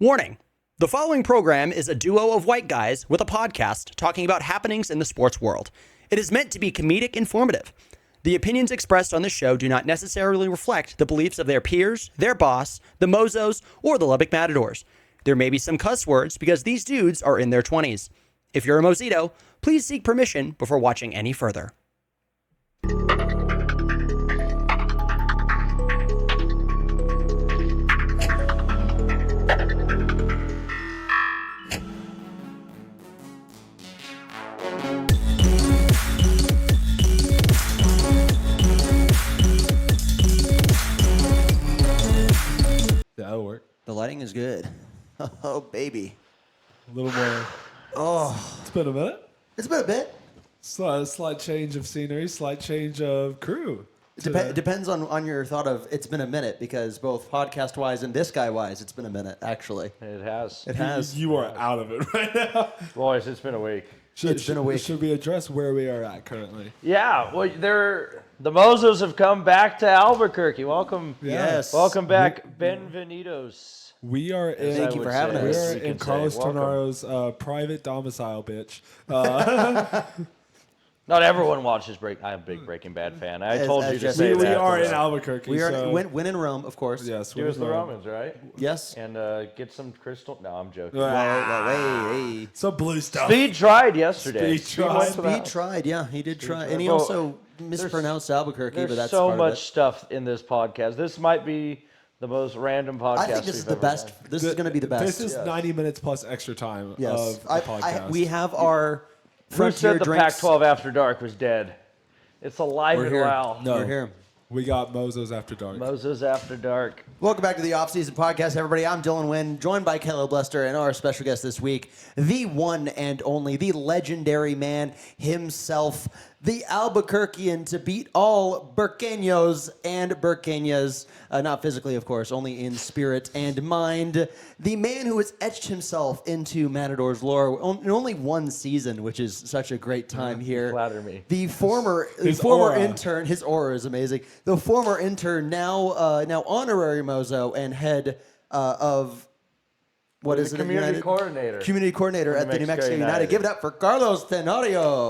Warning. The following program is a duo of white guys with a podcast talking about happenings in the sports world. It is meant to be comedic informative. The opinions expressed on this show do not necessarily reflect the beliefs of their peers, their boss, the MOZOS, or the Lubbock Matadors. There may be some cuss words because these dudes are in their 20s. If you're a Mozito, please seek permission before watching any further. That'll work. The lighting is good. Oh, baby. A little more. Oh, It's been a minute. it's been a bit. Slight change of scenery, slight change of crew. It depends on your thought of it's been a minute, because both podcast-wise and this guy-wise, it's been a minute, actually. It has. It has. You are out of it right now. Boys, it's been a week. It's been a week. Should we address where we are at currently? Yeah, well, the MOZOS have come back to Albuquerque. Welcome. Yes. Welcome back, Benvenidos. We are in. Thank you for having We us. are You in can say, Carlos welcome. Tenorio's private domicile, bitch. Not everyone watches I'm a big Breaking Bad fan. I told as you to Jesse say said, We that. are in Albuquerque. We are so win in Rome, of course. Yes, Do we're us the in Rome. Romans, right? Yes. And get some crystal. No, I'm joking. Hey. Some blue stuff. Speed tried yesterday. Speed tried. went to the He house. tried, yeah, he did try. And he Well, also mispronounced Albuquerque, but There's that's so part much of it. stuff in this podcast. This might be the most random podcast I think this is we've the ever best. done. This is going to be the best. This is 90 minutes plus extra time yes. of the podcast. We have our Who Frontier said the drinks. Pac-12 After Dark was dead? It's alive We're and here. well. No. We're here. We got MOZOS After Dark. MOZOS After Dark. Welcome back to the Offseason Podcast, everybody. I'm Dylan Wynn, joined by Caleb Lester and our special guest this week, the one and only, the legendary man himself, the Albuquerquean to beat all Burqueños and Burqueñas, not physically, of course, only in spirit and mind. The man who has etched himself into Matador's lore in only one season, which is such a great time here. Flatter me. The former aura. intern, his aura is amazing. The former intern, now honorary Mozo and head of what is it? Community United? coordinator. Community coordinator For at the New Mexico United. Give it up for Carlos Tenorio.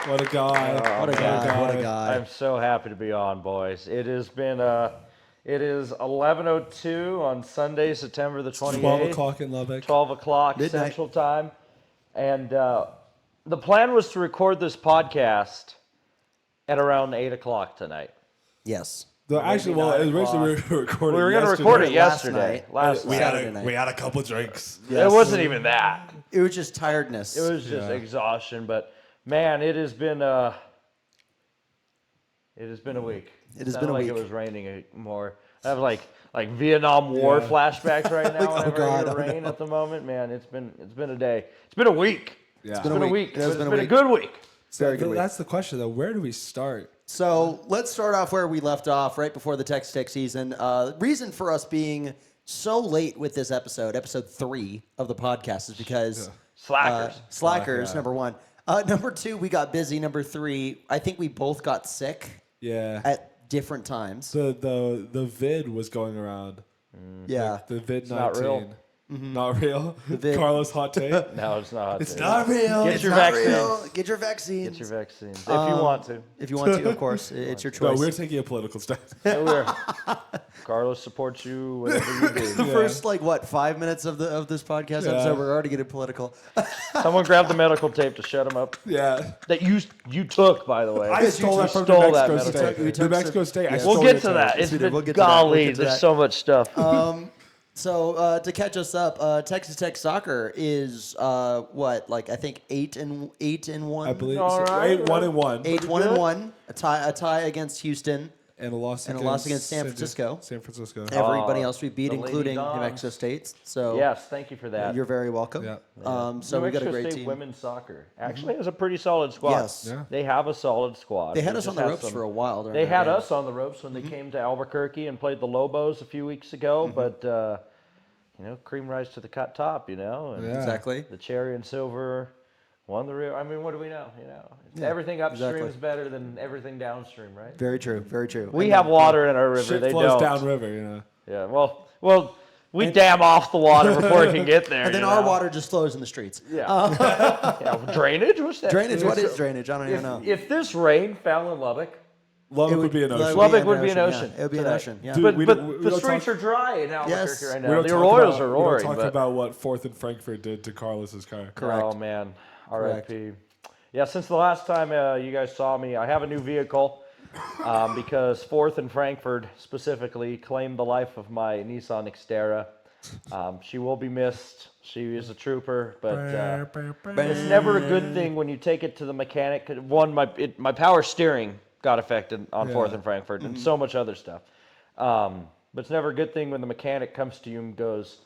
What a guy. What a guy! What a guy! I'm so happy to be on, boys. It has been it is 11:02 on Sunday, September the 28th. 12 o'clock in Lubbock. 12 o'clock Midnight. Central Time. And the plan was to record this podcast at around 8 o'clock tonight. Yes. Actually, well, 9 originally we were recording. We were going to yesterday. record it Last yesterday. night. Last We night. Saturday night. had a couple drinks. It wasn't even that. It was just tiredness. It was just exhaustion. But, man, it has been a week. It has Sounded been a like week. it was raining more. I have like Vietnam War Yeah. flashbacks right now. Like, oh whenever God, I oh hear rain no. at the moment, man. It's been a day. It's been a week. Yeah. It's been a week. It has It's been a been a week. good week. Very good week. That's the question, though. Where do we start? So let's start off where we left off, right before the Texas Tech season. Reason for us being so late with this episode 3 of the podcast, is because Slackers. slackers, Yeah. number one. Number two, we got busy. Number three, I think we both got sick Yeah. at different times. The vid was going around. Yeah. The vid not 19. real. Not real. vid. Carlos hot take. No, it's not. It's not real. Get It's your not vaccine. real. Get your vaccines. Get your vaccines if you want to. If you want to, of course. It's your No, choice. we're taking a political stance. Carlos supports you, whatever you do. the first 5 minutes of this podcast Yeah. episode, we're already getting political. Someone grabbed the medical tape to shut him up. Yeah. That you took, by the way. I stole that from New stole that Mexico medical State. We took New Mexico State. I yeah. stole We'll get it to from that. them. It's we did. been We'll get to that. We'll golly. get to There's that. so much stuff. So to catch us up, Texas Tech soccer is I think 8-1. I believe All so. right. 8-1-1. 8-1-1. A tie against Houston. And a loss And a loss against San Francisco. San Francisco. Everybody else we beat, the Lady including New Dons. Mexico State. So Yes, thank you for that. you're very welcome. Yeah. So New we got a Mexico great State team. women's soccer actually has a pretty solid squad. Yes. Yeah. They have a solid squad. They had We us on just the had ropes some- for a while. during They their had games. us on the ropes when they came to Albuquerque and played the Lobos a few weeks ago, but cream rise to the top, and Yeah. Exactly. the cherry and silver won the real. I mean, what do we know? Everything upstream exactly. is better than everything downstream, right? Very true. Very true. We And have then- water in our river. Shit They flows don't. downriver, Yeah. Well, We dam off the water before it can get there. And then you our know? water just flows in the streets. Yeah. Yeah. Drainage? What's that? Drainage? What is drainage? I don't even know. If this rain fell in Lubbock, Lubbock would be an ocean. Lubbock would be an ocean. Yeah. It would be an ocean. Yeah. Dude, we but don't the streets talk- are dry in Albuquerque right We now. don't The talk arroyos about- are roaring. We don't talk but, about what Fourth and Frankfurt did to Carlos's car. Correct. Oh, man. R.I.P. Yeah, since the last time you guys saw me, I have a new vehicle because Fourth and Frankfurt specifically claimed the life of my Nissan Xterra. She will be missed. She is a trooper, but it's never a good thing when you take it to the mechanic. One, my power steering got affected on Fourth and Frankfurt, and so much other stuff. But it's never a good thing when the mechanic comes to you and goes,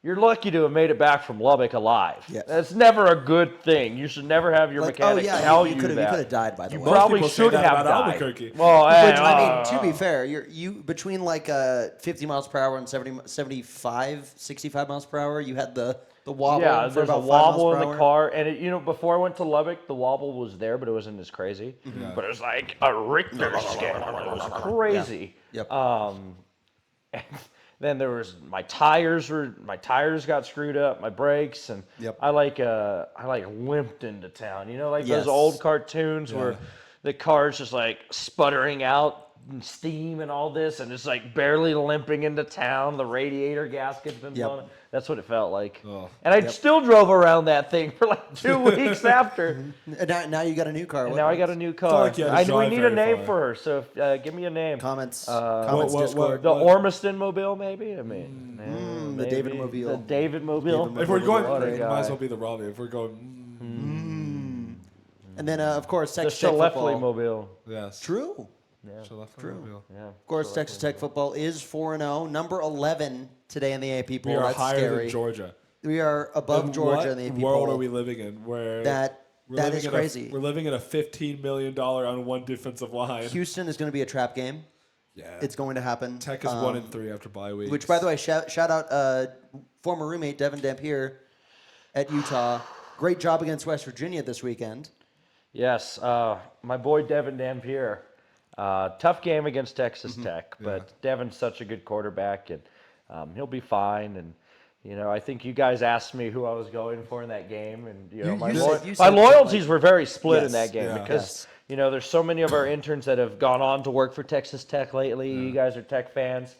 "You're lucky to have made it back from Lubbock alive." Yeah. That's never a good thing. You should never have your mechanic tell you you could that. have died, by the way. Most Probably people say should that have about died. Albuquerque. Well, Which, I mean, to be fair, you between like 50 miles per hour and 75, 65 miles per hour, you had the wobble. yeah, for there's a about 5 miles wobble per in the hour. car, and before I went to Lubbock, the wobble was there, but it wasn't as crazy. But it was like a Richter scale. It was crazy. Yep. And then there was my tires got screwed up, my brakes, and Yep. I limped into town. You know, like Yes. those old cartoons where the car's just like sputtering out and steam and all this, and it's like barely limping into town. The radiator gasket's been Yep. blown. That's what it felt like. Oh. And I still drove around that thing for like 2 weeks after. And now you got a new car. And now I got a new car. like you had to We drive need a very name far. for her, so give me a name. Comments, what- Discord. The Ormiston Mobile, maybe? I mean, the David maybe. Mobile. The David Mobile. If we're going, What a it guy. might as well be the Robbie. If we're going, And then, of course, The Texas Tech Schleffly football. Mobile. yes. True. True. Yeah. Of course, Texas Tech football is 4-0, number 11 today in the AP poll. We are That's higher scary. than Georgia. We are above In Georgia what in the AP world poll. are we living in? Where That is crazy. we're living in a $15 million on one defensive line. Houston is going to be a trap game. Yeah. It's going to happen. Tech is 1-3 after bye week. Which, by the way, shout out former roommate Devin Dampier at Utah. Great job against West Virginia this weekend. Yes, my boy Devin Dampier. Tough game against Texas Tech, but Devin's such a good quarterback, and he'll be fine. And I think you guys asked me who I was going for in that game, and You my said loyalties were very split in Yes, that game yeah. because there's so many of our interns that have gone on to work for Texas Tech lately. You guys are Tech fans.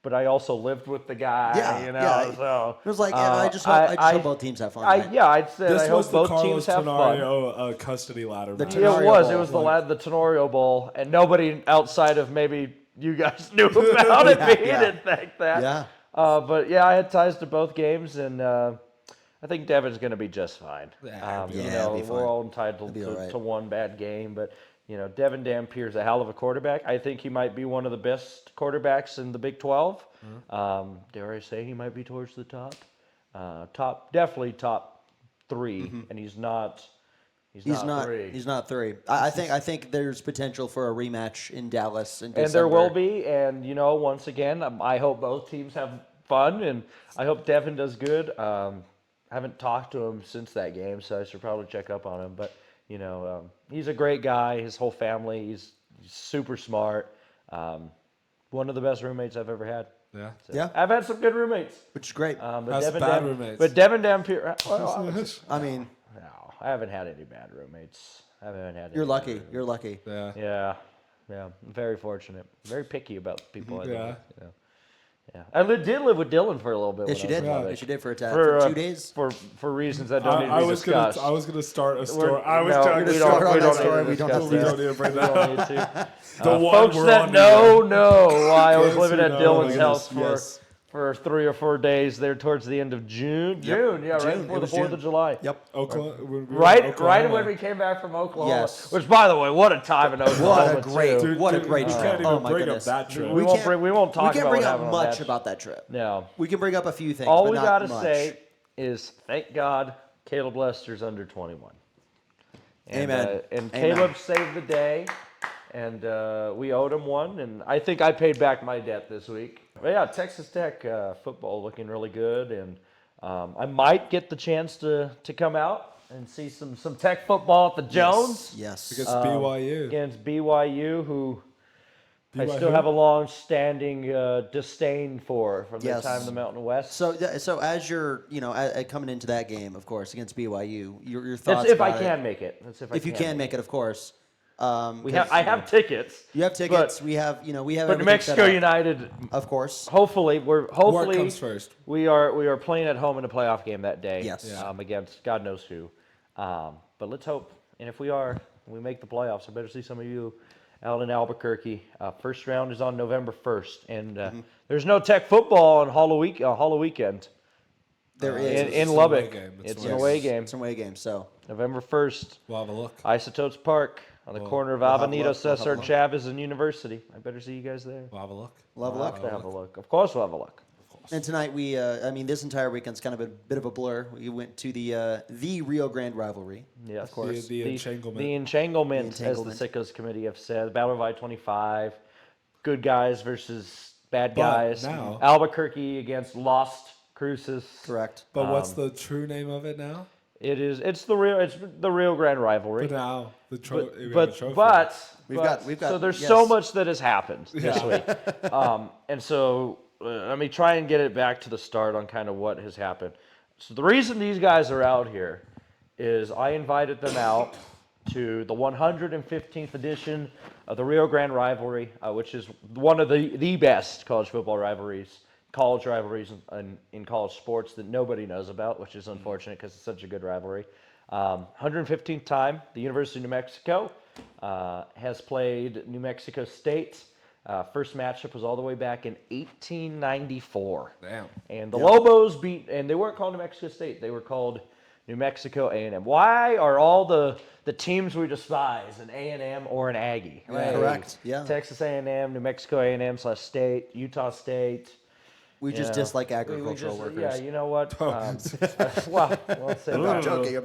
But I also lived with the guy, so It was like, I just hope both teams have fun. right? I'd say this I was hope the both Carlos teams have fun. Tenorio custody ladder. match. Tenorio It was. Bowl. It was the Tenorio Bowl, and nobody outside of maybe you guys knew about it. But he didn't think that. Yeah. But I had ties to both games, and I think Devin's going to be just fine. it'll be fine. We're all entitled It'll be all right. to one bad game, but Devin Dampier's a hell of a quarterback. I think he might be one of the best quarterbacks in the Big 12. Dare I say he might be towards the top? Definitely top 3, and he's not. He's not 3. He's not 3. I think there's potential for a rematch in Dallas in December. And there will be, and once again, I hope both teams have fun, and I hope Devin does good. I haven't talked to him since that game, so I should probably check up on him. But he's a great guy. His whole family, he's super smart. One of the best roommates I've ever had. Yeah. So, Yeah. I've had some good roommates. Which is great. That's bad roommates. But Devin Dampier, well, I mean, no, I haven't had any bad roommates. I haven't had. you're any lucky. bad roommates. You're lucky. Yeah. Yeah, I'm very fortunate. Very picky about people I live Yeah. with. Yeah. I did live with Dylan for a little bit. Yes, you when I did. was in Lubbock. Yes, you did for a time. For, For 2 days. For reasons that don't need to I be was discussed. gonna start a story. We're- I was no, trying we to don't- start on we that don't story. need to We don't discuss have We to that. don't need to bring We that don't up. need to. The one Folks we're that on know why I was Those living who at know, Dylan's I house guess, for 3 or 4 days there towards the end of June. June, right June. before It the was 4th June. of July. Yep. Oklahoma. we were in Right Oklahoma. when we came back from Oklahoma. Yes. Which, by the way, what a time in Oklahoma. What a great, too. what a great we trip. can't even Oh my bring goodness. up that trip. We won't talk We can't about bring what up happened on much that about that trip. No. We can bring up a few things. All but we not got to much. say is thank God Caleb Lester's under 21. And, Amen. And Amen. Caleb saved the day, and we owed him one, and I think I paid back my debt this week. But yeah, Texas Tech football looking really good, and I might get the chance to come out and see some Tech football at the Jones Yes. Against BYU. against BYU, who I still have a long-standing disdain for from the Yes. time in the Mountain West. So as you're, coming into that game, of course, against BYU, your That's thoughts if I about it. can make it. That's If you can make it, of course. I have tickets. You have tickets. But, we have but New everything Mexico set up. United. Of course. Hopefully Work comes first. we are playing at home in a playoff game that day. Yes. Yeah. Against God knows who. But let's hope. And if we make the playoffs, I better see some of you out in Albuquerque. First round is on November 1st, and there's no Tech football on Hollow Weekend. There is. In Lubbock. It's an away game. It's an away game. So November 1st. We'll have a look. Isotopes Park on the corner of we'll have a Avenida look. We'll have a Cesar look. Chavez and University. I better see you guys there. We'll have a look. Love We'll luck. have to have a look. Of course we'll have a look. And tonight this entire weekend's kind of a bit of a blur. We went to the Rio Grande rivalry. Yes. Of course. The entanglement. The entanglement, as the entanglement. Sickos Committee have said. Battle of I-25. Good guys versus bad But guys. now- Albuquerque against Lost Cruces. Correct. But what's the true name of it now? It's the Rio Grande rivalry. But now the But trophy. We've got so there's yes. so much that has happened this week, and so let me try and get it back to the start on kind of what has happened. So the reason these guys are out here is I invited them out to the 115th edition of the Rio Grande rivalry, which is one of the best college football rivalries, in college sports that nobody knows about, which is unfortunate because it's such a good rivalry. 115th time, the University of New Mexico has played New Mexico State. First matchup was all the way back in 1894. Damn. And the Lobos and they weren't called New Mexico State. They were called New Mexico A&M. Why are all the teams we despise an A&M or an Aggie? Right? Correct. Yeah. Texas A&M, New Mexico A&M/State, Utah State. We just dislike We agricultural just- workers. Yeah, you know what? Well, say I'm that. joking.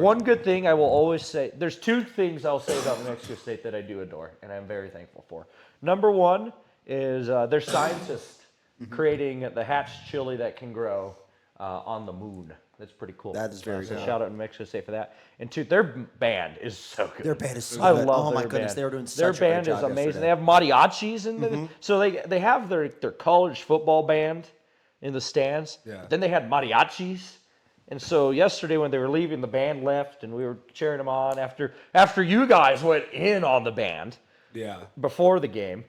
One good thing I will always say, there's two things I'll say about New Mexico State that I do adore, and I'm very thankful for. Number one is their scientists creating the hatch chili that can grow on the moon. That's pretty cool. That is very So cool. shout out to New Mexico State for that. And two, their band is so good. Their band is so I good. love Oh my their goodness, band. they were doing Their such a great band is job amazing. yesterday. They have mariachis in them. So they have their college football band in the stands. Yeah. Then they had mariachis. And so yesterday when they were leaving, the band left and we were cheering them on after you guys went in on the band Yeah. before the game.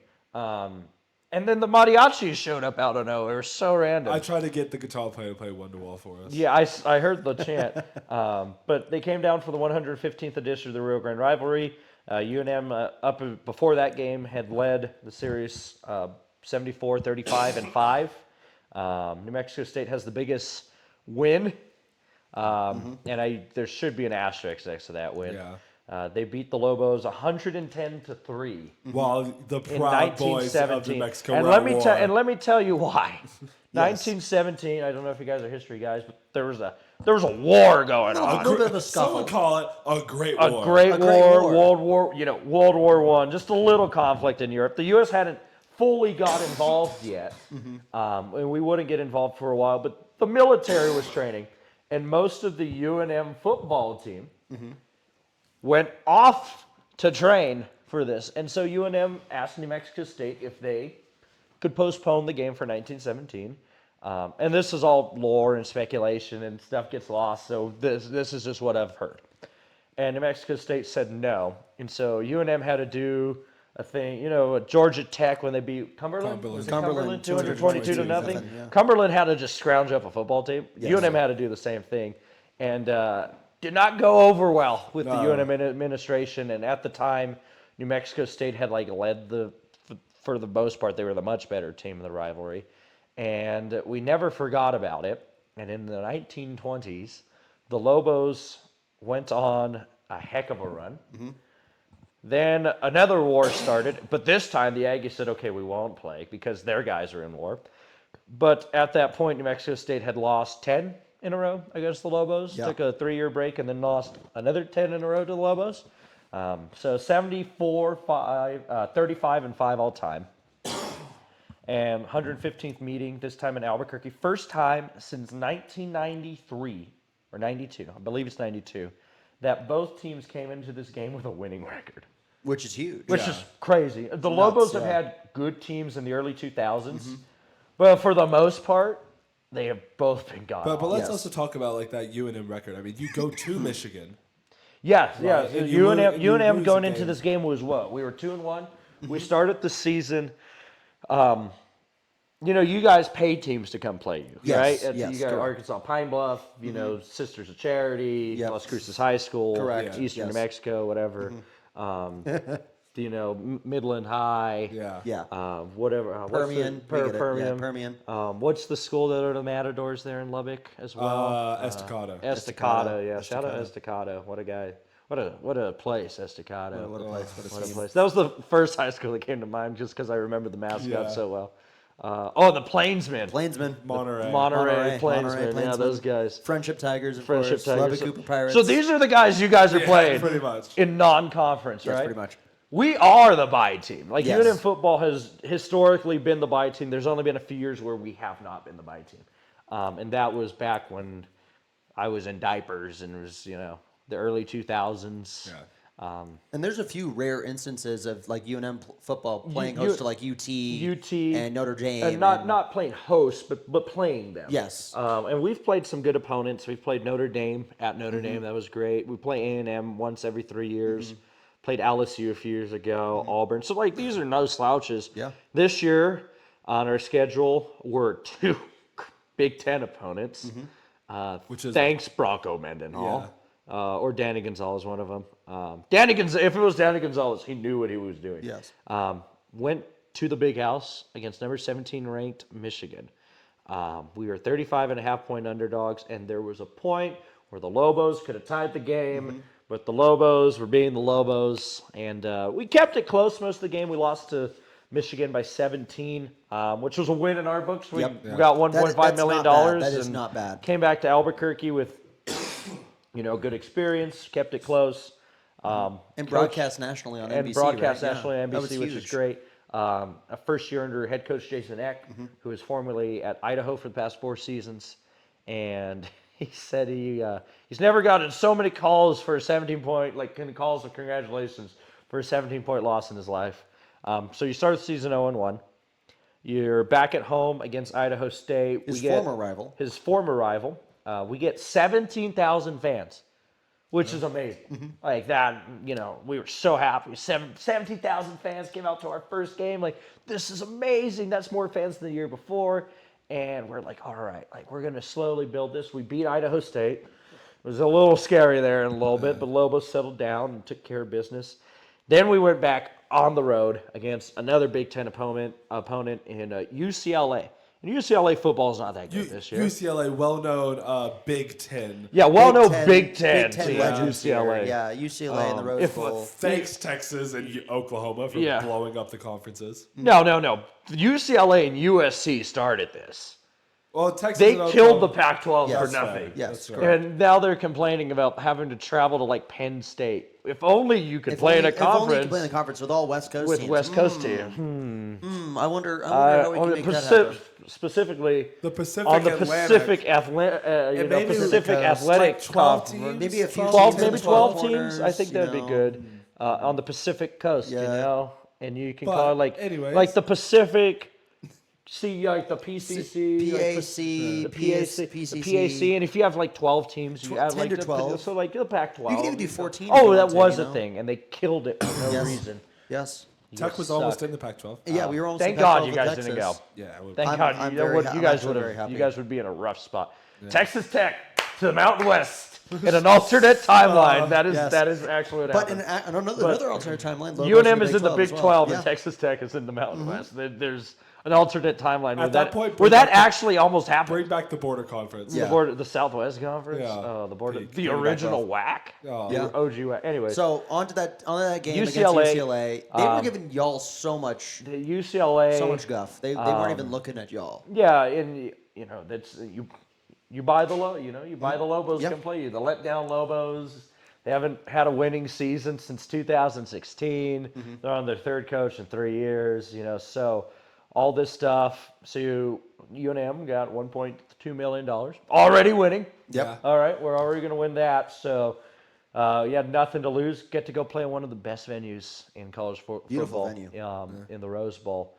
And then the mariachis showed up out of nowhere. It was so random. I tried to get the guitar player to play Wonderwall for us. Yeah, I heard the chant. But they came down for the 115th edition of the Rio Grande rivalry. UNM, up before that game, had led the series 74, 35, and 5. New Mexico State has the biggest win. And there should be an asterisk next to that win. Yeah. They beat the Lobos 110-3. While the In proud boys of 1917, New Mexico and were let at me war. let me tell you why. 1917. I don't know if you guys are history guys, but there was a war going A on. little bit of a Someone scuffle. call it a great A war. great A great war, war. World War One. Just a little conflict in Europe. The U.S. hadn't fully got involved yet, and we wouldn't get involved for a while. But the military was training, and most of the UNM football team went off to train for this. And so UNM asked New Mexico State if they could postpone the game for 1917. And this is all lore and speculation and stuff gets lost. So this is just what I've heard. And New Mexico State said no. And so UNM had to do a thing, Georgia Tech when they beat Cumberland. Was it Cumberland, 222 to 222 nothing. yeah. Cumberland had to just scrounge up a football team. Yes. UNM had to do the same thing. And did not go over well with the No. UNM administration. And at the time, New Mexico State had led for the most part, they were the much better team in the rivalry. And we never forgot about it. And in the 1920s, the Lobos went on a heck of a run. Then another war started, but this time the Aggies said, okay, we won't play because their guys are in war. But at that point, New Mexico State had lost 10 in a row against the Lobos, Yeah. took a 3-year break, and then lost another 10 in a row to the Lobos. So 74, 35, and 5 all time. And 115th meeting, this time in Albuquerque. First time since 1993, or 92, I believe it's 92, that both teams came into this game with a winning record. which is huge. which is crazy. The Lobos have had good teams in the early 2000s, but for the most part, they have both been god. But let's Yes. also talk about like that UNM record. I mean, you go to Michigan. Yeah. And you UNM lose going a into game. this game was what? We were 2-1. We started the season. You guys pay teams to come play you, Yes, right? yes, You got correct. Arkansas Pine Bluff, Sisters of Charity, Yep. Las Cruces High School, Correct, Eastern yes. New Mexico, whatever. Midland High. Yeah. Whatever. Permian. We get it. Yeah, Permian. Permian. What's the school that are the Matadors there in Lubbock as well? Estacado. Estacado. Yeah. Shout out Estacado. What a guy. What a place, Estacado. What a place. What a team. Place. That was the first high school that came to mind just because I remember the mascot Yeah. so well. The Plainsmen. Plainsman. Monterey. Monterey Plainsmen. Yeah, Plainsmen. those guys. Friendship Tigers, of Friendship course. Tigers. Lubbock Cooper Pirates. So these are the guys you guys are playing pretty much. in non-conference, Yes, right? pretty much. We are the bye team. Like Yes. UNM football has historically been the bye team. There's only been a few years where we have not been the bye team, and that was back when I was in diapers and it was the early 2000s. Yeah. And there's a few rare instances of like UNM football playing host to like UT and Notre Dame. And not playing host, but playing them. Yes. And we've played some good opponents. We've played Notre Dame at Notre Dame. That was great. We play A&M once every 3 years. Played LSU a few years ago. Auburn. So like these are no slouches. Yeah. This year on our schedule were 2 Big Ten opponents. Which is Thanks Bronco Mendenhall. Or Danny Gonzalez, one of them. If it was Danny Gonzalez, he knew what he was doing. Yes. Went to the Big House against number 17 ranked Michigan. We were 35.5-point underdogs, and there was a point where the Lobos could have tied the game, but the Lobos were being the Lobos, and we kept it close most of the game. We lost to Michigan by 17, which was a win in our books. We got $1.5 million. That is not bad. Came back to Albuquerque with good experience, kept it close. And broadcast nationally on NBC. And broadcast right? nationally on That was NBC, which is huge. great. A first year under head coach Jason Eck, who was formerly at Idaho for the past 4 seasons. And he said he's never gotten so many calls for a 17-point, calls of congratulations for a 17-point loss in his life. So you start the season 0-1. You're back at home against Idaho State. His former rival. His former rival. We get 17,000 fans, which is amazing. Like that, we were so happy. 17,000 fans came out to our first game. Like, this is amazing. That's more fans than the year before. And we're like, all right, we're going to slowly build this. We beat Idaho State. It was a little scary there in a little bit, but Lobos settled down and took care of business. Then we went back on the road against another Big Ten opponent in UCLA. And UCLA football is not that good this year. UCLA, well-known Big Ten. Yeah, well-known Big Ten Big Ten team, legends here. UCLA. Yeah, UCLA in the Rose Bowl. Thanks, Texas and Oklahoma, for blowing up the conferences. No. UCLA and USC started this. Well, Texas They and killed the Oklahoma- Pac-12 Yes, for nothing. Yes, That's correct. right. And now they're complaining about having to travel to Penn State. If only you could play in a If only you conference could play in a conference with all West Coast with teams. West Coast team. I wonder how we can make that happen. Specifically The Pacific on the Atlantic. Pacific maybe Pacific because Athletic like 12 Conference. teams? Maybe a few 12, teams, maybe 12 teams. I think you that'd be know. good on the Pacific Coast. Yeah. And you can But call it anyways. the Pacific. See, the PCC, PAC, the PAC, PCC. the PAC, and if you have 12 teams, you add 10 to 12. So the Pac-12. You can even do 14 if Oh, you that want to, was you a know? thing, and they killed it for no Yes. reason. Yes. Tech was suck. almost in the Pac-12. Yeah, we were almost Thank in God Pac-12 you with guys Texas. didn't go. Yeah, it would Thank I'm- God I'm you know very what ha- you I'm guys actually would very have. happy. You guys would be in a rough spot. Texas Tech to the Mountain West in an alternate timeline. yes. That is actually what But in happened. another alternate timeline, Lobos UNM is in the Big 12 as well. and Texas Tech is in the Mountain West. There's an alternate timeline where At that point, where bring that back the- actually almost happened. Bring back the border conference. Yeah. The Southwest Conference, Yeah. the Bring it back original up. WAC, Oh. Yeah. OG WAC. Anyway, So on to that game UCLA, against UCLA. They were giving y'all so much the UCLA, guff. They weren't even looking at y'all. yeah, and that's you buy the you buy the Lobos Yep. can play you. The letdown Lobos. They haven't had a winning season since 2016. They're on their third coach in 3 years. So all this stuff. So UNM got $1.2 million already winning. Yep. All right, we're already going to win that. So You had nothing to lose. Get to go play in one of the best venues in college Beautiful football. venue. In the Rose Bowl.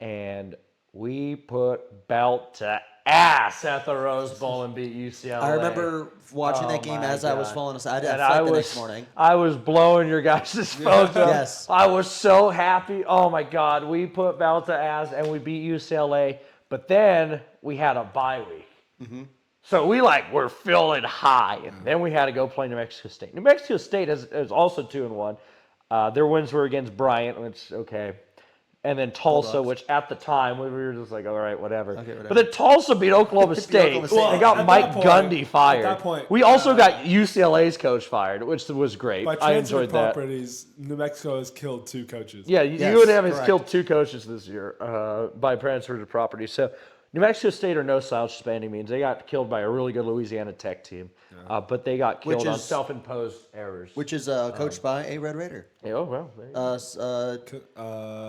And we put belt to ass at the Rose Bowl and beat UCLA. I remember watching that game my as I was God. falling asleep. I had And a flight the next morning. I was blowing your guys' phones up. Yes. I was so happy. Oh my God, we put belt to ass and we beat UCLA. But then we had a bye week. Mm-hmm. So we were feeling high, and then we had to go play New Mexico State. New Mexico State is also 2-1. Their wins were against Bryant, which okay, and then Tulsa, which at the time we were just like, all right, whatever. Okay, whatever. But then Tulsa beat Oklahoma State. Oklahoma State. And got At Mike that point- Gundy fired. At that point, we also got UCLA's coach fired, which was great. By I transfer enjoyed that. properties, New Mexico has killed 2 coaches. Yeah, Yes, UNM has correct. killed 2 coaches this year by transfer to property. So New Mexico State are no slouch by any means. They got killed by a really good Louisiana Tech team, but they got killed on self-imposed errors. Which is coached by a Red Raider. Oh well, there you go.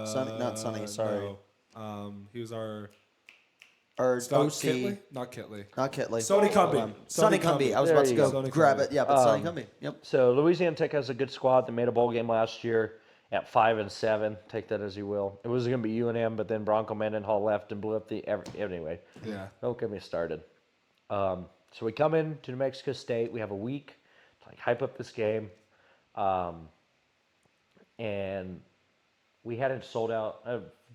Sonny, not Sonny, sorry. No. He was our Or OC. Kitley? Not Kitley. Not Kitley. Sonny Cumby. Sonny Cumby. I was There about to you go go. grab Sonny it. Yeah, but Sonny Cumby. Yep. So Louisiana Tech has a good squad. They made a bowl game last year at 5-7. Take that as you will. It was going to be UNM, but then Bronco Mendenhall left and blew up anyway. Yeah. Don't get me started. So we come in to New Mexico State. We have a week to hype up this game, and we hadn't sold out.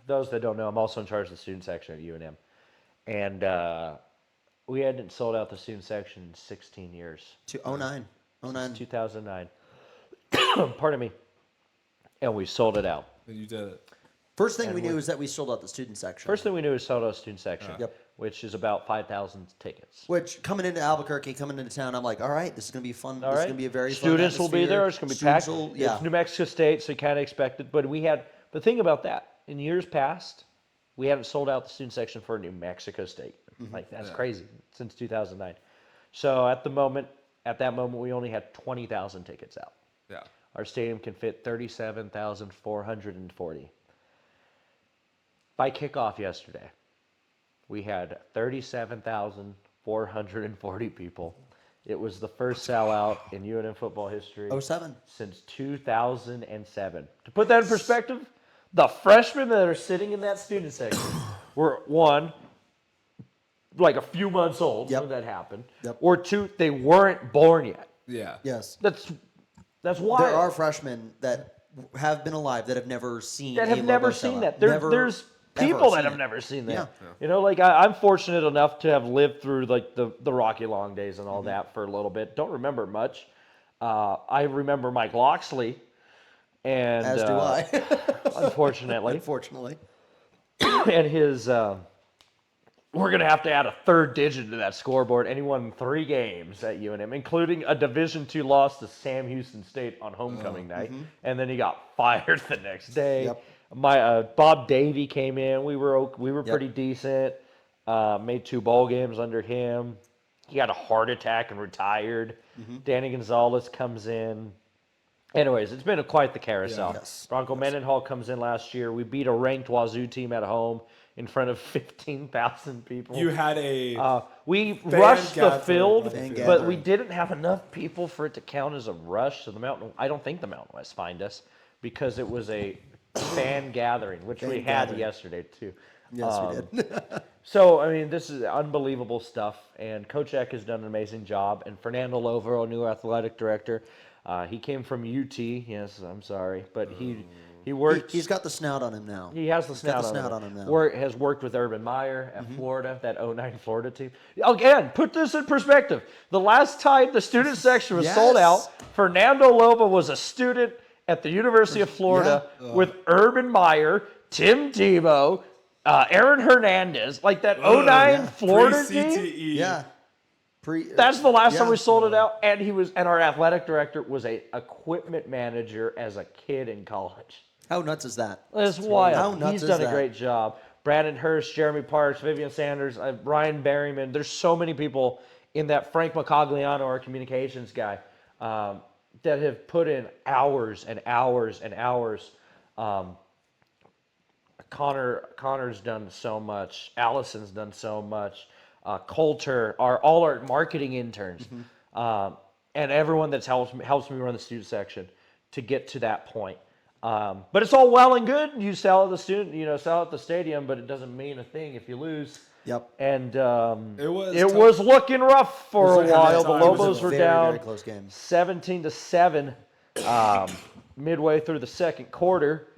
Those that don't know, I'm also in charge of the student section at UNM, and we hadn't sold out the student section in 16 years. 09. 09. 2009. Pardon me. And we sold it out. And you did it. First thing we knew is that we sold out the student section. First thing we knew is sold out student section, Yep. which is about 5,000 tickets. Which, coming into Albuquerque, coming into town, I'm like, all right, this is going to be fun. This is going to be a very Students fun will be there. It's going to be packed. Yeah. It's New Mexico State, so you kind of expect it. But we had the thing about that in years past, we haven't sold out the student section for New Mexico State. Like that's crazy since 2009. So at that moment, we only had 20,000 tickets out. Yeah. Our stadium can fit 37,440. By kickoff yesterday, we had 37,440 people. It was the first sellout in UNM football history 07. since 2007. To put that in perspective, the freshmen that are sitting in that student section were, one, like a few months old Yep. when that happened, Yep. or two, they weren't born yet. Yeah. Yes. That's wild. There are freshmen that have been alive that have never seen that a have never logo seen sellout. that. Never, There's ever people that seen have it. never seen that. Yeah. You know, like I'm fortunate enough to have lived through like the Rocky Long days and all that for a little bit. Don't remember much. I remember Mike Loxley, and As do I. unfortunately, Unfortunately. and his. We're going to have to add a third digit to that scoreboard. And he won 3 games at UNM, including a Division II loss to Sam Houston State on homecoming night. And then he got fired the next day. Yep. My Bob Davey came in. We were pretty decent. Made 2 bowl games under him. He had a heart attack and retired. Danny Gonzalez comes in. Anyways, it's been quite the carousel. Yes. Bronco Mendenhall comes in last year. We beat a ranked Wazoo team at home in front of 15,000 people. You had a We rushed the gathering field, on the field. but we didn't have enough people for it to count as a rush. So I don't think the Mountain West fined us because it was a fan gathering, which we had gathering. yesterday too. Yes, we did. So, I mean, this is unbelievable stuff, and Coach Eck has done an amazing job. And Fernando Lover, our new athletic director, he came from UT. Yes, I'm sorry, but he worked. He's got the snout on him now. He has the snout, on him now. Has worked with Urban Meyer at Florida, that 09 Florida team. Again, put this in perspective. The last time the student section was sold Yes. out, Fernando Lova was a student at the University of Florida with Urban Meyer, Tim Tebow, Aaron Hernandez, like that 09 Florida team. Pre-CTE. Yeah. That's the last time Yeah. we sold it out, and our athletic director was a equipment manager as a kid in college. How nuts is that? It's wild. How nuts He's is done a that? great job. Brandon Hurst, Jeremy Parks, Vivian Sanders, Ryan Berryman. There's so many people in that. Frank Macagliano, our communications guy, that have put in hours and hours and hours. Connor's done so much. Allison's done so much. Coulter, all our marketing interns. and everyone that's helps me run the student section to get to that point. But it's all well and good. You sell at the stadium, but it doesn't mean a thing if you lose. Yep. And It was looking rough for a while. The It was a Lobos were very, down very close game. 17-7 midway through the second quarter,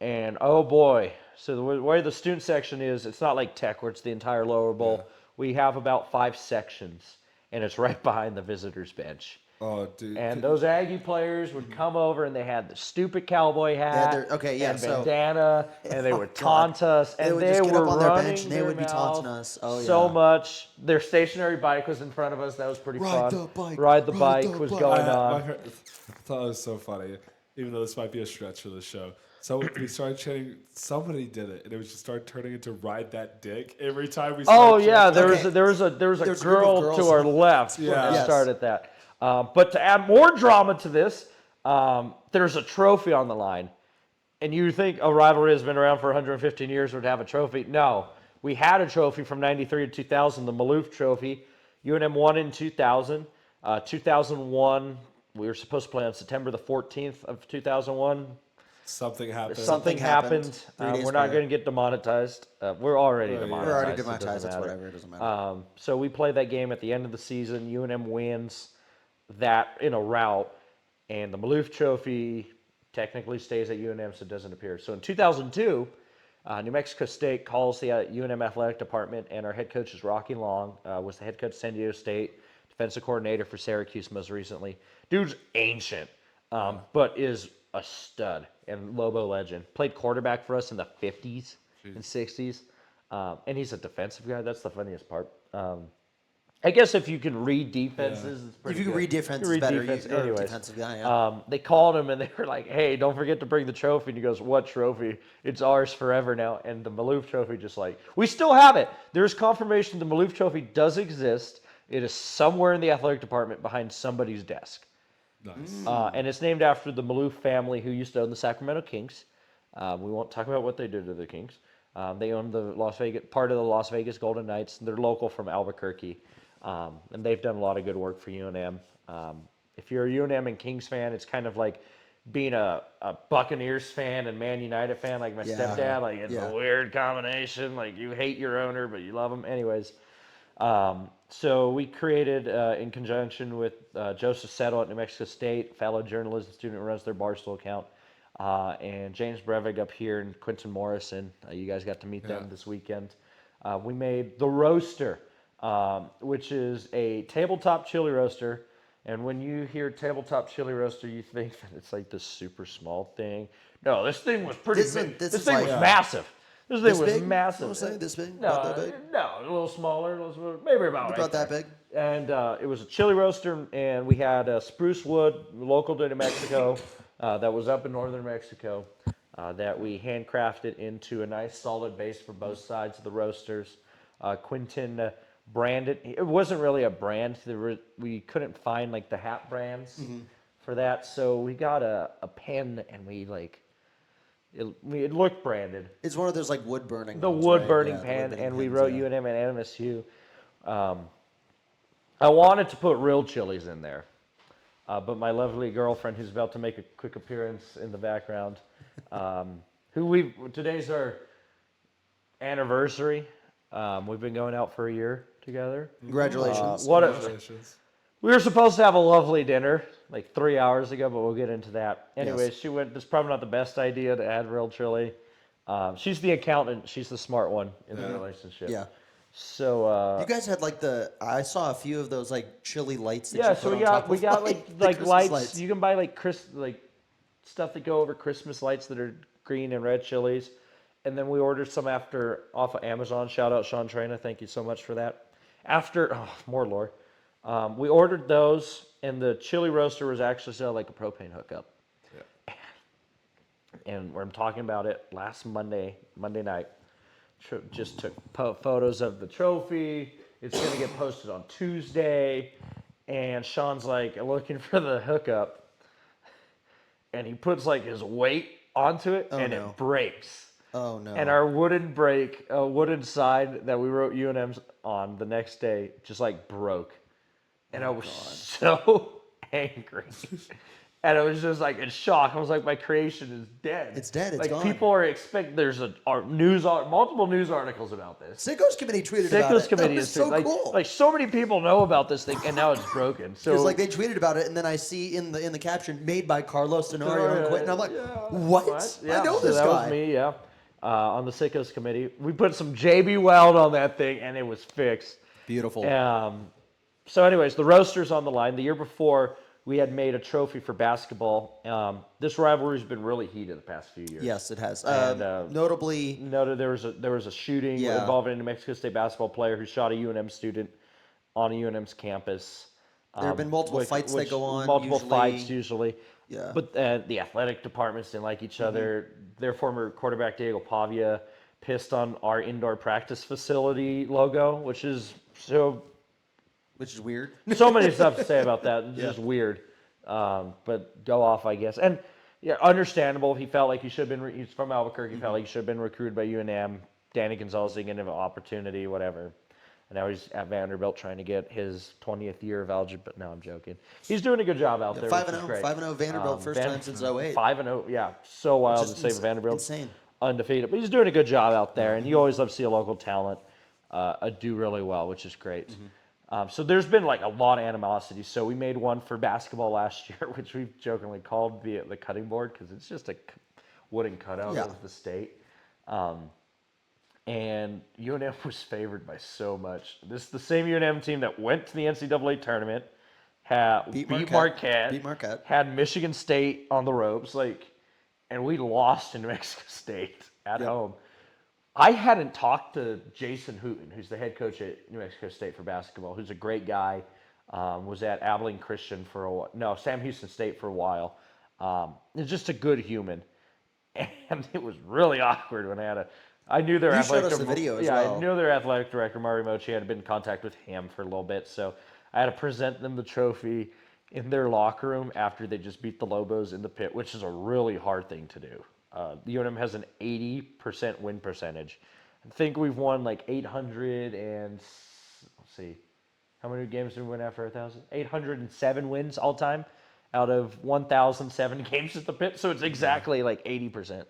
and oh boy! So the way the student section is, it's not like Tech where it's the entire lower bowl. Yeah. We have about 5 sections, and it's right behind the visitors' bench. Oh, dude. And those Aggie players would come over, and they had the stupid cowboy hat, and bandana, and they would taunt us, and They would they just get were up on their running bench and they their would be taunting mouth us. Oh, so yeah. much. Their stationary bike was in front of us. That was pretty Ride fun. the bike, Ride the ride bike the was bike. going I on. thought it was so funny, even though this might be a stretch for the show. So we started chanting. Somebody did it, and it was just started turning into "Ride That Dick" every time we. Oh started yeah, chanting. there was a There's a group of girl girls. to our left Yeah. that Yes. started that. But to add more drama to this, there's a trophy on the line, and you think a rivalry has been around for 115 years would have a trophy? No, we had a trophy from '93 to 2000, the Maloof Trophy. UNM won in 2000. 2001, we were supposed to play on September the 14th of 2001. Something happened. Something happened. 3 days We're not prior. going to get demonetized. We're already yeah. demonetized. We're already It doesn't demonetized. That's matter. whatever. It doesn't matter. So we play that game at the end of the season. UNM wins that in a rout, and the Maloof Trophy technically stays at UNM, so it doesn't appear. So in 2002, New Mexico State calls the UNM athletic department, and our head coach is Rocky Long, was the head coach of San Diego State, defensive coordinator for Syracuse most recently. Dude's ancient, but is a stud and Lobo legend. Played quarterback for us in the 50s and 60s, and he's a defensive guy. That's the funniest part. I guess if you can read defenses, it's pretty If you can good. read defenses read better, defense. you're a Anyways, defensive guy, yeah. they called him and they were like, "Hey, don't forget to bring the trophy." And he goes, "What trophy? It's ours forever now." And the Maloof Trophy, just like, we still have it. There's confirmation the Maloof Trophy does exist. It is somewhere in the athletic department behind somebody's desk. Nice. And it's named after the Maloof family who used to own the Sacramento Kings. We won't talk about what they did to the Kings. They own the part of the Las Vegas Golden Knights. They're local from Albuquerque, and they've done a lot of good work for UNM. If you're a UNM and Kings fan, it's kind of like being a Buccaneers fan and Man United fan, like my stepdad. Like it's a weird combination. Like you hate your owner, but you love him. Anyways. So we created, in conjunction with Joseph Settle at New Mexico State, fellow journalist and student who runs their Barstool account, and James Brevig up here and Quentin Morrison. You guys got to meet them this weekend. We made the Roaster, which is a tabletop chili roaster. And when you hear tabletop chili roaster, you think that it's like this super small thing. No, this thing was pretty big. This thing was massive. This thing was massive. Say this big? No, About that big? no, a little smaller, maybe about right About that there. big? And it was a chili roaster, and we had spruce wood, local to New Mexico, that was up in northern Mexico, that we handcrafted into a nice solid base for both sides of the roasters. Quentin branded. It wasn't really a brand. We couldn't find like the hat brands for that, so we got a pen, and we like. It looked branded. It's one of those like wood burning. The ones, wood right? burning Yeah, the pan, wood burning and we pans, wrote yeah. UNM and MSU. I wanted to put real chilies in there, but my lovely girlfriend, who's about to make a quick appearance in the background, today's our anniversary. We've been going out for a year together. Congratulations. Congratulations. We were supposed to have a lovely dinner like 3 hours ago, but we'll get into that. Anyways, she went, this is probably not the best idea to add real chili. She's the accountant. She's the smart one in the relationship. Yeah. So You guys had like I saw a few of those like chili lights that yeah, you put so on top we of, got the like Christmas lights. You can buy like stuff that go over Christmas lights that are green and red chilies. And then we ordered some off of Amazon. Shout out Sean Trena. Thank you so much for that. More lore. We ordered those, and the chili roaster was actually still like a propane hookup. Yeah. And I'm talking about it last Monday night. Just took photos of the trophy. It's going to get posted on Tuesday. And Sean's like looking for the hookup. And he puts like his weight onto it, and no. it breaks. Oh no. And our wooden side that we wrote UNM's on the next day just like broke. And I was so angry. And it was just like in shock. I was like, my creation is dead. It's dead. It's like gone. people are expecting. There's multiple news articles about this. Sickos Committee tweeted about it. Sickos Committee That was is so like, cool. like so many people know about this thing, and now it's broken. So Because like they tweeted about it, and then I see in the caption made by Carlos Tenorio and quit, and I'm like, what? Yeah, I know so this that guy. was me, yeah. On the Sickos Committee, we put some JB Weld on that thing, and it was fixed. Beautiful. So, anyways, the roaster's on the line. The year before, we had made a trophy for basketball. This rivalry's been really heated the past few years. Yes, it has. And, Notably, noted there was a shooting involving a New Mexico State basketball player who shot a UNM student on a UNM's campus. there have been multiple fights that go on. Multiple usually. fights usually. Yeah. But the athletic departments didn't like each other. Their former quarterback Diego Pavia pissed on our indoor practice facility logo, which is Which is weird. so many stuff to say about that. It's just weird. But go off, I guess. And yeah, understandable. He felt like he should have been. He's from Albuquerque. He felt like he should have been recruited by UNM. Danny Gonzalez didn't get an opportunity, whatever. And now he's at Vanderbilt trying to get his 20th year of algebra. No, I'm joking. He's doing a good job out there. 5-0. 5-0 Vanderbilt, first time since 08. 5-0, yeah. So wild to say Vanderbilt. Insane. Undefeated. But he's doing a good job out there. And you always love to see a local talent do really well, which is great. So there's been like a lot of animosity. So we made one for basketball last year, which we've jokingly called the cutting board because it's just a wooden cutout of the state. And UNM was favored by so much. This is the same UNM team that went to the NCAA tournament, beat Marquette, had Michigan State on the ropes, and we lost in New Mexico State at home. I hadn't talked to Jason Hooten, who's the head coach at New Mexico State for basketball, who's a great guy, was at Abilene Christian for a while. No, Sam Houston State for a while. He's just a good human. And it was really awkward when I knew their athletic director. I knew their athletic director, Mari Mochi, had been in contact with him for a little bit. So I had to present them the trophy in their locker room after they just beat the Lobos in the pit, which is a really hard thing to do. The UNM has an 80% win percentage. I think we've won like 800 and let's see, how many games did we win after 1,000? 807 wins all time out of 1,007 games at the pit. So it's exactly like 80%.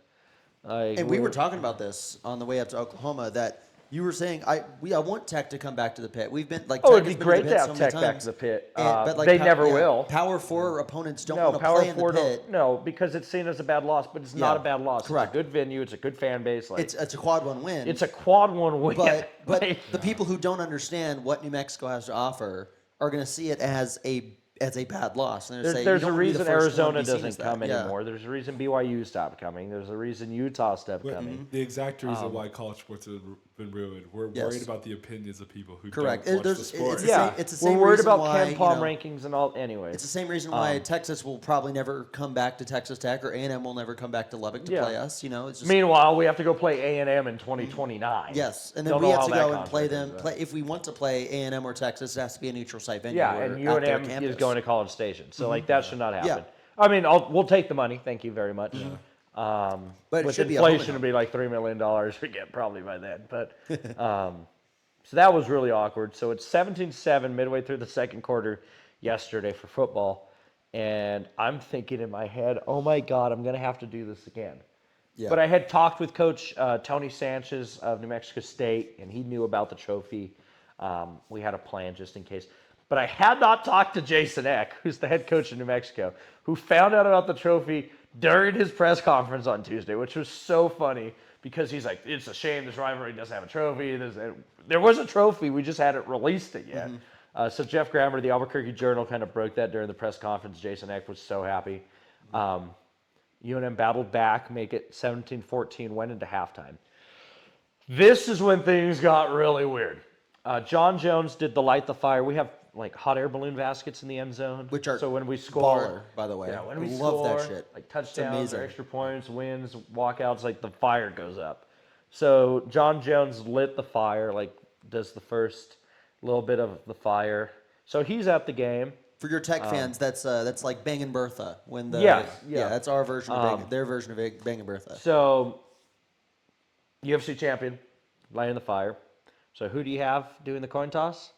And we were talking about this on the way up to Oklahoma that you were saying I want Tech to come back to the pit. We've been like it'd be great to have Tech back to the pit, but they never will. Power 4 opponents don't want to play in the pit. No, because it's seen as a bad loss, but it's not a bad loss. Correct. It's a good venue. It's a good fan base. It's a quad 1 win. It's a quad 1 win. But the people who don't understand what New Mexico has to offer are going to see it as a bad loss. And there's a reason Arizona doesn't come anymore. There's a reason BYU stopped coming. There's a reason Utah stopped coming. The exact reason why college sports have been ruined. We're worried about the opinions of people who don't watch the sport. It's the same we're worried reason about why, KenPom rankings and all. Anyway, it's the same reason why Texas will probably never come back to Texas Tech, or A&M will never come back to Lubbock to play us. You know, it's just, meanwhile, we have to go play A&M in 2029. Yes, and then we have to go and play them. If we want to play A&M or Texas, it has to be a neutral site venue. Yeah, and UNM is going to College Station, so that should not happen. Yeah. I mean, we'll take the money. Thank you very much. But with it should inflation, it'll be like $3 million we get probably by then. But so that was really awkward. So it's 17-7 midway through the second quarter yesterday for football, and I'm thinking in my head, oh my God, I'm going to have to do this again. Yeah. But I had talked with Coach Tony Sanchez of New Mexico State, and he knew about the trophy. We had a plan just in case. But I had not talked to Jason Eck, who's the head coach of New Mexico, who found out about the trophy during his press conference on Tuesday, which was so funny because he's like, it's a shame this rivalry doesn't have a trophy. There was a trophy, we just hadn't released it yet. So Jeff Grammer, the Albuquerque Journal, kind of broke that during the press conference. Jason Eck was so happy. UNM battled back, make it 17-14, went into halftime. This is when things got really weird. John Jones did the light the fire. We have like hot air balloon baskets in the end zone, which are so when we score, baller, by the way. Yeah, when we love score, that shit. Like touchdowns or extra points, wins, walkouts, like the fire goes up. So John Jones lit the fire, like does the first little bit of the fire. So he's at the game. For your Tech fans, that's like Bangin' Bertha. When the that's our version of their version of Bangin' Bertha. So UFC champion, lighting the fire. So who do you have doing the coin toss?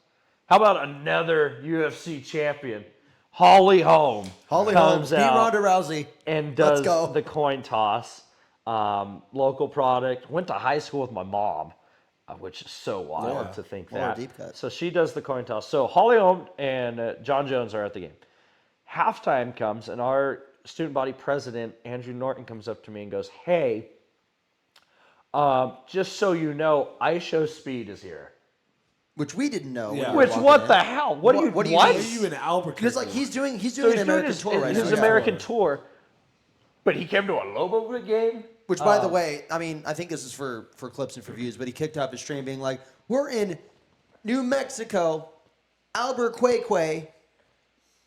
How about another UFC champion Holly Holm Holmes, comes beat out Ronda Rousey. and Let's does go. the coin toss. Local product. Went to high school with my mom, which is so wild Yeah. to think What a that. deep cut. So she does the coin toss. So Holly Holm and John Jones are at the game. Halftime comes, and our student body president, Andrew Norton, comes up to me and goes, "Hey, just so you know, I Show Speed is here." Which we didn't know. Yeah. When we were Which, walking what in. the hell? What do you What do you what? mean? Are you in Albuquerque? Because like he's doing So an American tour right his now. yeah. American tour, but he came to a Lobo game. Which, by the way, I mean, I think this is for clips and for views, but he kicked off his stream being like, "We're in New Mexico, Albuquerque."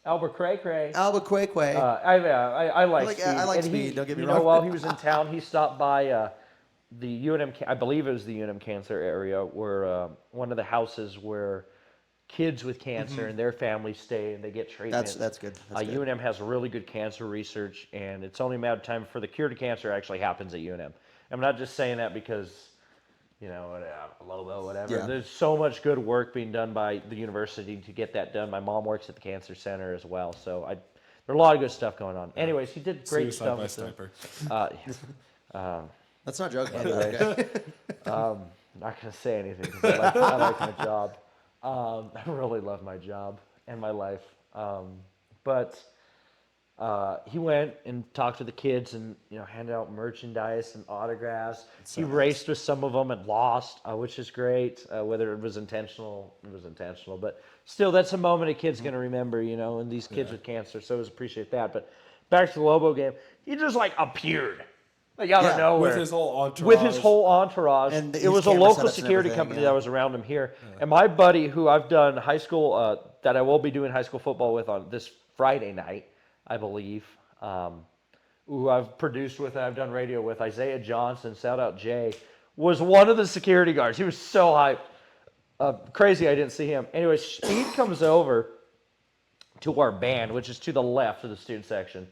Albuquerque. I like Like, Speed. I like And Speed, don't get me you know, wrong. while he was in town, he stopped by the UNM, I believe it was the UNM cancer area, where one of the houses where kids with cancer and their families stay and they get treatment. That's good. That's good. UNM has really good cancer research, and it's only a matter of time before the cure to cancer actually happens at UNM. I'm not just saying that because, you know, Lobo, whatever. Yeah. There's so much good work being done by the university to get that done. My mom works at the cancer center as well, so there's a lot of good stuff going on. Anyways, he did great Suicide stuff. by with sniper. Let's not joke about Anyway. that. Okay? Not gonna say anything 'cause I like my job. I really love my job and my life. But he went and talked to the kids and handed out merchandise and autographs. He raced with some of them and lost, which is great. Whether it was intentional, it was intentional. But still, that's a moment a kid's gonna remember. And these kids with cancer, so I always appreciate that. But back to the Lobo game, he just appeared. Out of nowhere. With his whole entourage. With his whole entourage. And it his was a camera local setups and security everything, company yeah. that was around him here. Yeah. And my buddy, who I've done high school, that I will be doing high school football with on this Friday night, I believe, who I've produced with and I've done radio with, Isaiah Johnson, shout out Jay, was one of the security guards. He was so hyped. Crazy I didn't see him. Anyway, Speed comes over to our band, which is to the left of the student section.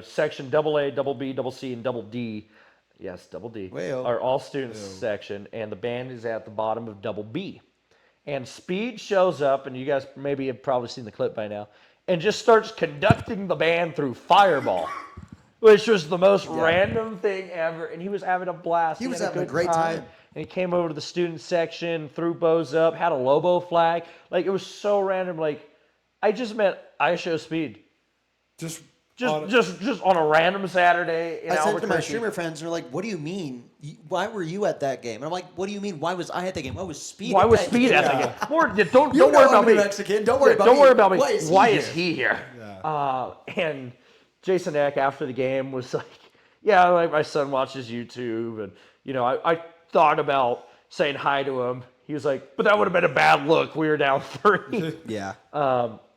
Section AA, double B, double C, and double D. Yes, double D. Way-o. Are all students section, and the band is at the bottom of double B. And Speed shows up, and you guys maybe have probably seen the clip by now, and just starts conducting the band through Fireball, which was the most random thing ever. And he was having a blast. He was had having a good great time. And he came over to the student section, threw bows up, had a Lobo flag. It was so random. I just met I Show Speed. Just on a random Saturday in I said to my Albuquerque. streamer friends, and they're like, "What do you mean? Why were you at that game?" And I'm like, "What do you mean? Why was I at the game? Why was Speed? Why at was that Speed game? at the game? Don't You worry know about I'm me. Mexican. Don't worry about Don't me. worry about me. Why is he here? Yeah. And Jason Eck after the game was like, "Yeah, my son watches YouTube, and I thought about saying hi to him." He was like, "But that would have been a bad look. We were down 3." Yeah.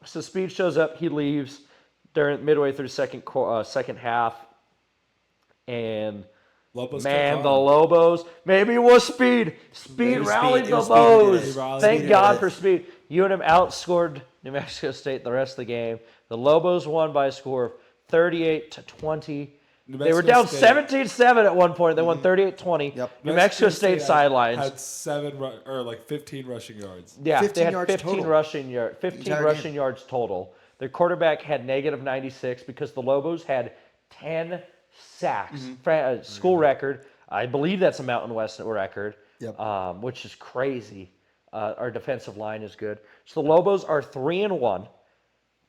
So Speed shows up. He leaves midway through the second half. And Lobos man, took the on. Lobos. Maybe it was Speed. Speed was rallied Speed. It the was Speed who did Lobos. it. Thank Speed God did it. for Speed. UNM outscored New Mexico State the rest of the game. The Lobos won by a score of 38-20. They were down 17-7 at one point. They won 38-20. Yep. New Mexico State sidelines. Had 15 rushing yards. Yeah, 15 they had yards 15 total. rushing yards. 15 Entire rushing game. yards total. Their quarterback had negative 96 because the Lobos had 10 sacks. School record. I believe that's a Mountain West record. Yep. Which is crazy. Our defensive line is good. So the Lobos are 3-1.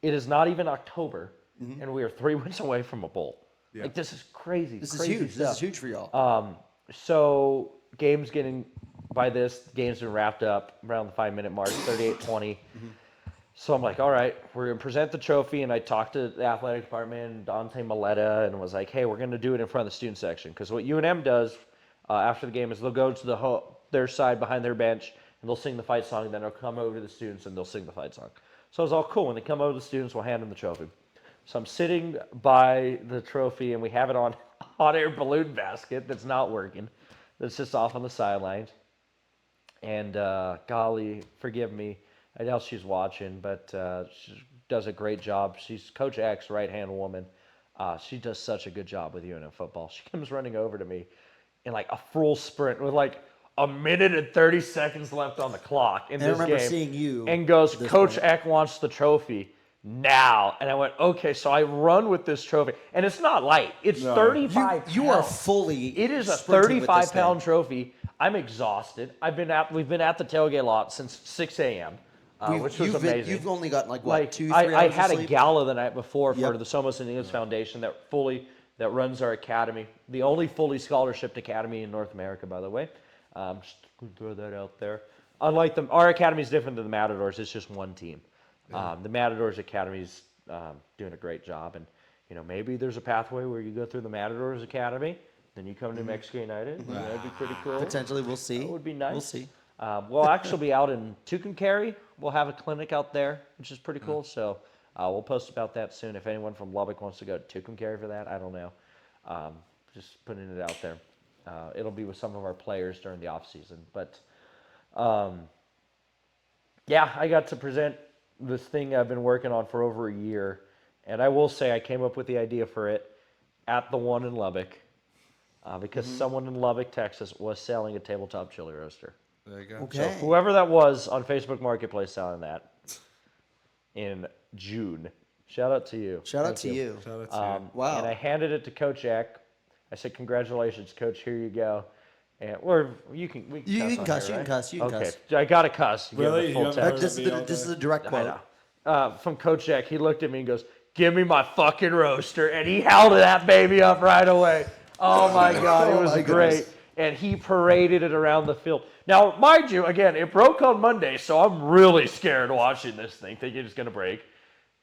It is not even October, and we are 3 wins away from a bowl. Yeah. This is crazy. This is crazy huge. Stuff. This is huge for y'all. So game's been wrapped up around the 5-minute mark, 38-20. So I'm like, all right, we're going to present the trophy. And I talked to the athletic department, Dante Maletta, and was like, hey, we're going to do it in front of the student section. Because what UNM does after the game is they'll go to their side behind their bench, and they'll sing the fight song. And then they'll come over to the students, and they'll sing the fight song. So it was all cool. When they come over to the students, we'll hand them the trophy. So I'm sitting by the trophy, and we have it on a hot air balloon basket that's not working. That's just off on the sidelines. And golly, forgive me. I know she's watching, but she does a great job. She's Coach Eck's right-hand woman. She does such a good job with UNM football. She comes running over to me in a full sprint with a minute and 30 seconds left on the clock in And I this remember game. seeing you And goes, at this Coach point. Eck wants the trophy. now. And I went, okay, so I run with this trophy. And it's not light. It's 35 pounds. You are fully It is a sprinting with this 35-pound thing. trophy. I'm exhausted. We've been at the tailgate lot since 6 a.m., which was amazing. You've only gotten like what, 2-3 hours I of had a sleep? gala the night before Yep. for the Somos and English Foundation that runs our academy, the only fully scholarshiped academy in North America, by the way. Just throw that out there. Unlike our academy is different than the Matadors. It's just one team. The Matadors Academy is doing a great job, and maybe there's a pathway where you go through the Matadors Academy, then you come to New Mexico United. That'd be pretty cool. Potentially, we'll see. That would be nice. We'll see. We'll actually be out in Tucumcari. We'll have a clinic out there, which is pretty cool. So we'll post about that soon. If anyone from Lubbock wants to go to Tucumcari for that, I don't know. Just putting it out there. It'll be with some of our players during the off season. But yeah, I got to present this thing I've been working on for over a year. And I will say I came up with the idea for it at the one in Lubbock because someone in Lubbock, Texas was selling a tabletop chili roaster. There you go. Okay. So whoever that was on Facebook Marketplace selling that in June, shout out to you. Shout out to you. Shout out to you. Wow. And I handed it to Coach Eck. I said, "Congratulations, Coach. Here you go." And we can You can on cuss. here, You right? can cuss. You can Okay, cuss. I got to cuss. You give Really? the You full haven't text. heard of me all This is day? a direct I quote. know. From Coach Eck, he looked at me and goes, "Give me my fucking roaster," and he held that baby up right away. Oh my God, it Oh was my great. goodness. And he paraded it around the field. Now, mind you, again, it broke on Monday, so I'm really scared watching this thing, thinking it's going to break.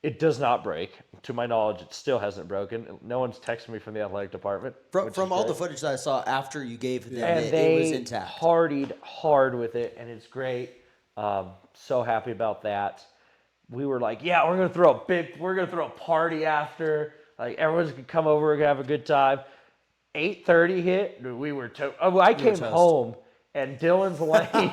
It does not break. To my knowledge, it still hasn't broken. No one's texted me from the athletic department. From all the footage that I saw after you gave them And it, they it was intact. partied hard with it, and it's great. So happy about that. We were like, yeah, we're gonna throw a party after. Like everyone's gonna come over, we're gonna have a good time. 8:30 hit. We were I came toast. home, and Dylan's laying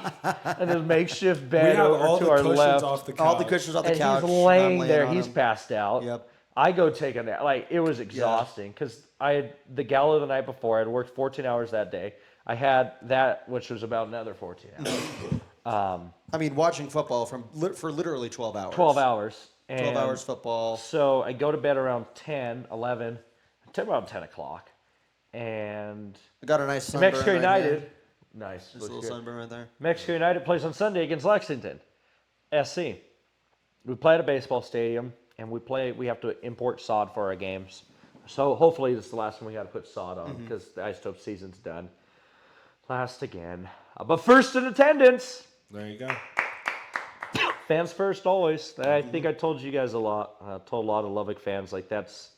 in his makeshift We bed have over all to the our cushions left. off the couch. All the cushions off the And couch. he's I'm laying laying there. on He's him. passed out. Yep. I go take a nap. Like it was exhausting because I had the gala the night before. I had worked 14 hours that day. I had that, which was about another 14 hours. I mean, watching football for literally 12 hours. 12 hours. 12 And hours football. So I go to bed around 10, 11, until around 10 o'clock. And I got a nice sunburn Mexico right United, here. nice. Just a looks little good. sunburn right there. Mexico United plays on Sunday against Lexington, SC. We play at a baseball stadium, and we have to import sod for our games. So hopefully this is the last one we got to put sod on because the ice top season's done. Last again. But first in attendance. There you go. Fans first always. I think I told you guys a lot. I told a lot of Lubbock fans like that's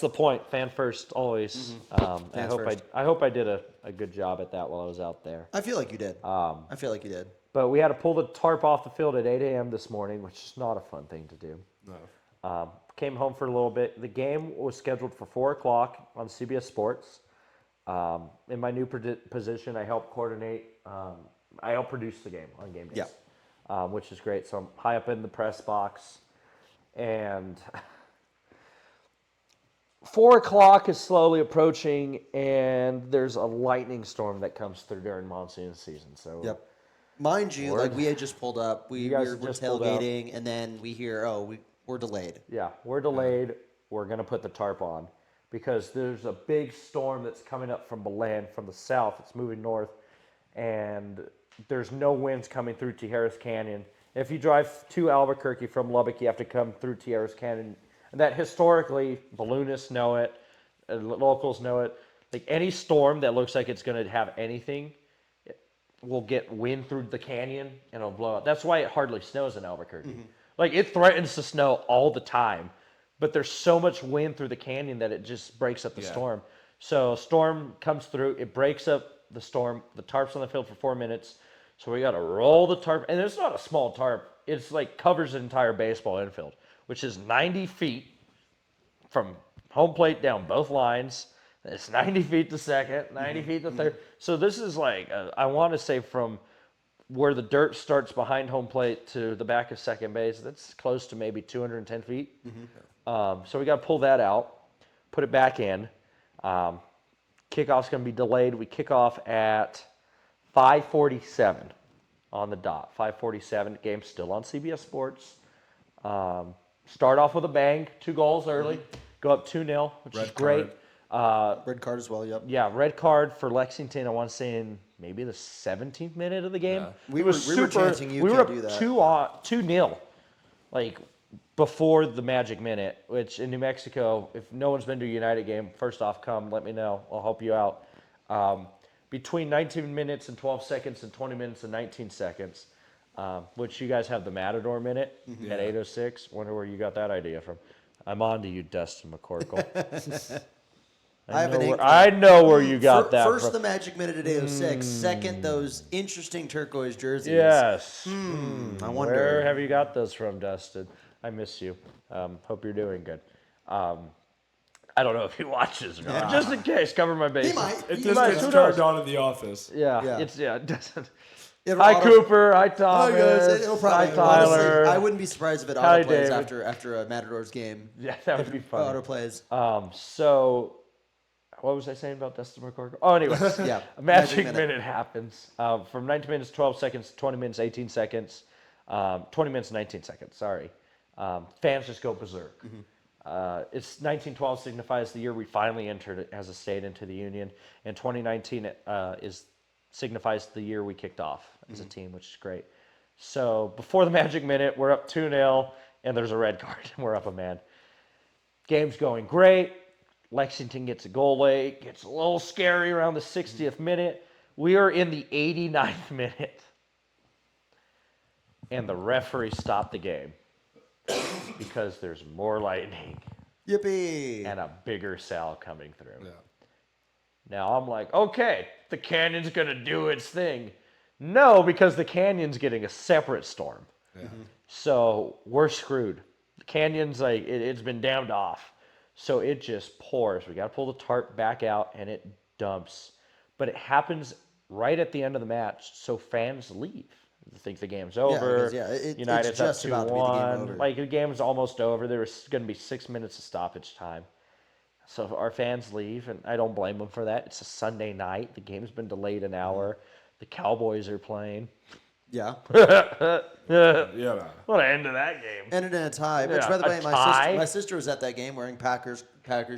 the point. Fan first always. Fans first. I hope I did a good job at that while I was out there. I feel like you did. I feel like you did. But we had to pull the tarp off the field at 8 a.m. this morning, which is not a fun thing to do. No. Came home for a little bit. The game was scheduled for 4 o'clock on CBS Sports. In my new position, I help coordinate. I help produce the game on game days, which is great. So I'm high up in the press box, and 4 o'clock is slowly approaching, and there's a lightning storm that comes through during monsoon season. So Yep. Mind you, like we had just pulled up. We You guys were had just pulled up. tailgating, and then we hear, we're delayed. yeah, we're delayed. We're gonna put the tarp on because there's a big storm that's coming up from Belen from the south. It's moving north, and there's no winds coming through Tijeras Canyon. If you drive to Albuquerque from Lubbock, you have to come through Tijeras Canyon. And that historically, balloonists know it, locals know it. Like any storm that looks like it's going to have anything will get wind through the canyon and it'll blow up. That's why it hardly snows in Albuquerque. Like it threatens to snow all the time, but there's so much wind through the canyon that it just breaks up the storm. So a storm comes through, it breaks up the storm, the tarp's on the field for 4 minutes. So we got to roll the tarp, and it's not a small tarp. It's like covers the entire baseball infield, which is 90 feet from home plate down both lines. It's 90 feet to second, 90 feet to third. So this is like, I want to say from where the dirt starts behind home plate to the back of second base, that's close to maybe 210 feet. So we got to pull that out, put it back in. Kickoff's going to be delayed. We kick off at 5:47 on the dot. 5:47. Game's still on CBS Sports. start off with a bang, 2 goals early, go up 2-0, which is great. Red card as well. Yep. Yeah, red card for Lexington. I want to say in maybe the 17th minute of the game. Yeah. We were chanting, "You we were can't up do that." 2-0, like before the magic minute. Which in New Mexico, if no one's been to a United game, first off, come let me know. I'll help you out. Between 19 minutes and 12 seconds and 20 minutes and 19 seconds, which you guys have the Matador minute at 8:06. Wonder where you got that idea from. I'm on to you, Dustin McCorkle. I know where you got that First, from. the magic minute at 8:06. Second, those interesting turquoise jerseys. Yes. I wonder. Where have you got those from, Dustin? I miss you. Hope you're doing good. I don't know if he watches or not. Just in case, cover my bases. He might. It He just might. gets Who turned knows? on in the office. Yeah, Yeah. it doesn't. It'll Hi, auto- Cooper. Hi, Oh, Thomas. yes, it'll probably, Hi, Tyler. honestly, I wouldn't be surprised if it Hi, auto plays David. after a Matadors game. Yeah, that would be fun. Auto plays. So, what was I saying about Dustin McCorkle? Oh, anyways. Yeah. A magic minute happens. From 19 minutes, 12 seconds, 20 minutes, 18 seconds, 20 minutes, 19 seconds, sorry. Fans just go berserk. It's 1912 signifies the year we finally entered as a state into the Union, and 2019 signifies the year we kicked off as a team, which is great. So before the magic minute, we're up 2-0, and there's a red card, and we're up a man. Game's going great. Lexington gets a goal late, gets a little scary around the 60th minute. We are in the 89th minute, and the referee stopped the game because there's more lightning Yippee. and a bigger cell coming through. Yeah. Now I'm like, okay, the canyon's gonna do its thing. No, because the canyon's getting a separate storm. Yeah. So we're screwed. The canyon's like, it's been dammed off. So it just pours. We got to pull the tarp back out and it dumps. But it happens right at the end of the match. So fans leave. They think the game's over. It's United's just up about to be the game 2-1. over. Like the game's almost over. There was going to be 6 minutes of stoppage time. So our fans leave, and I don't blame them for that. It's a Sunday night. The game's been delayed an hour. The Cowboys are playing. Yeah. Yeah. What an end to that game. Ended in a tie. Which, Yeah, by the a way, tie? my sister was at that game wearing Packers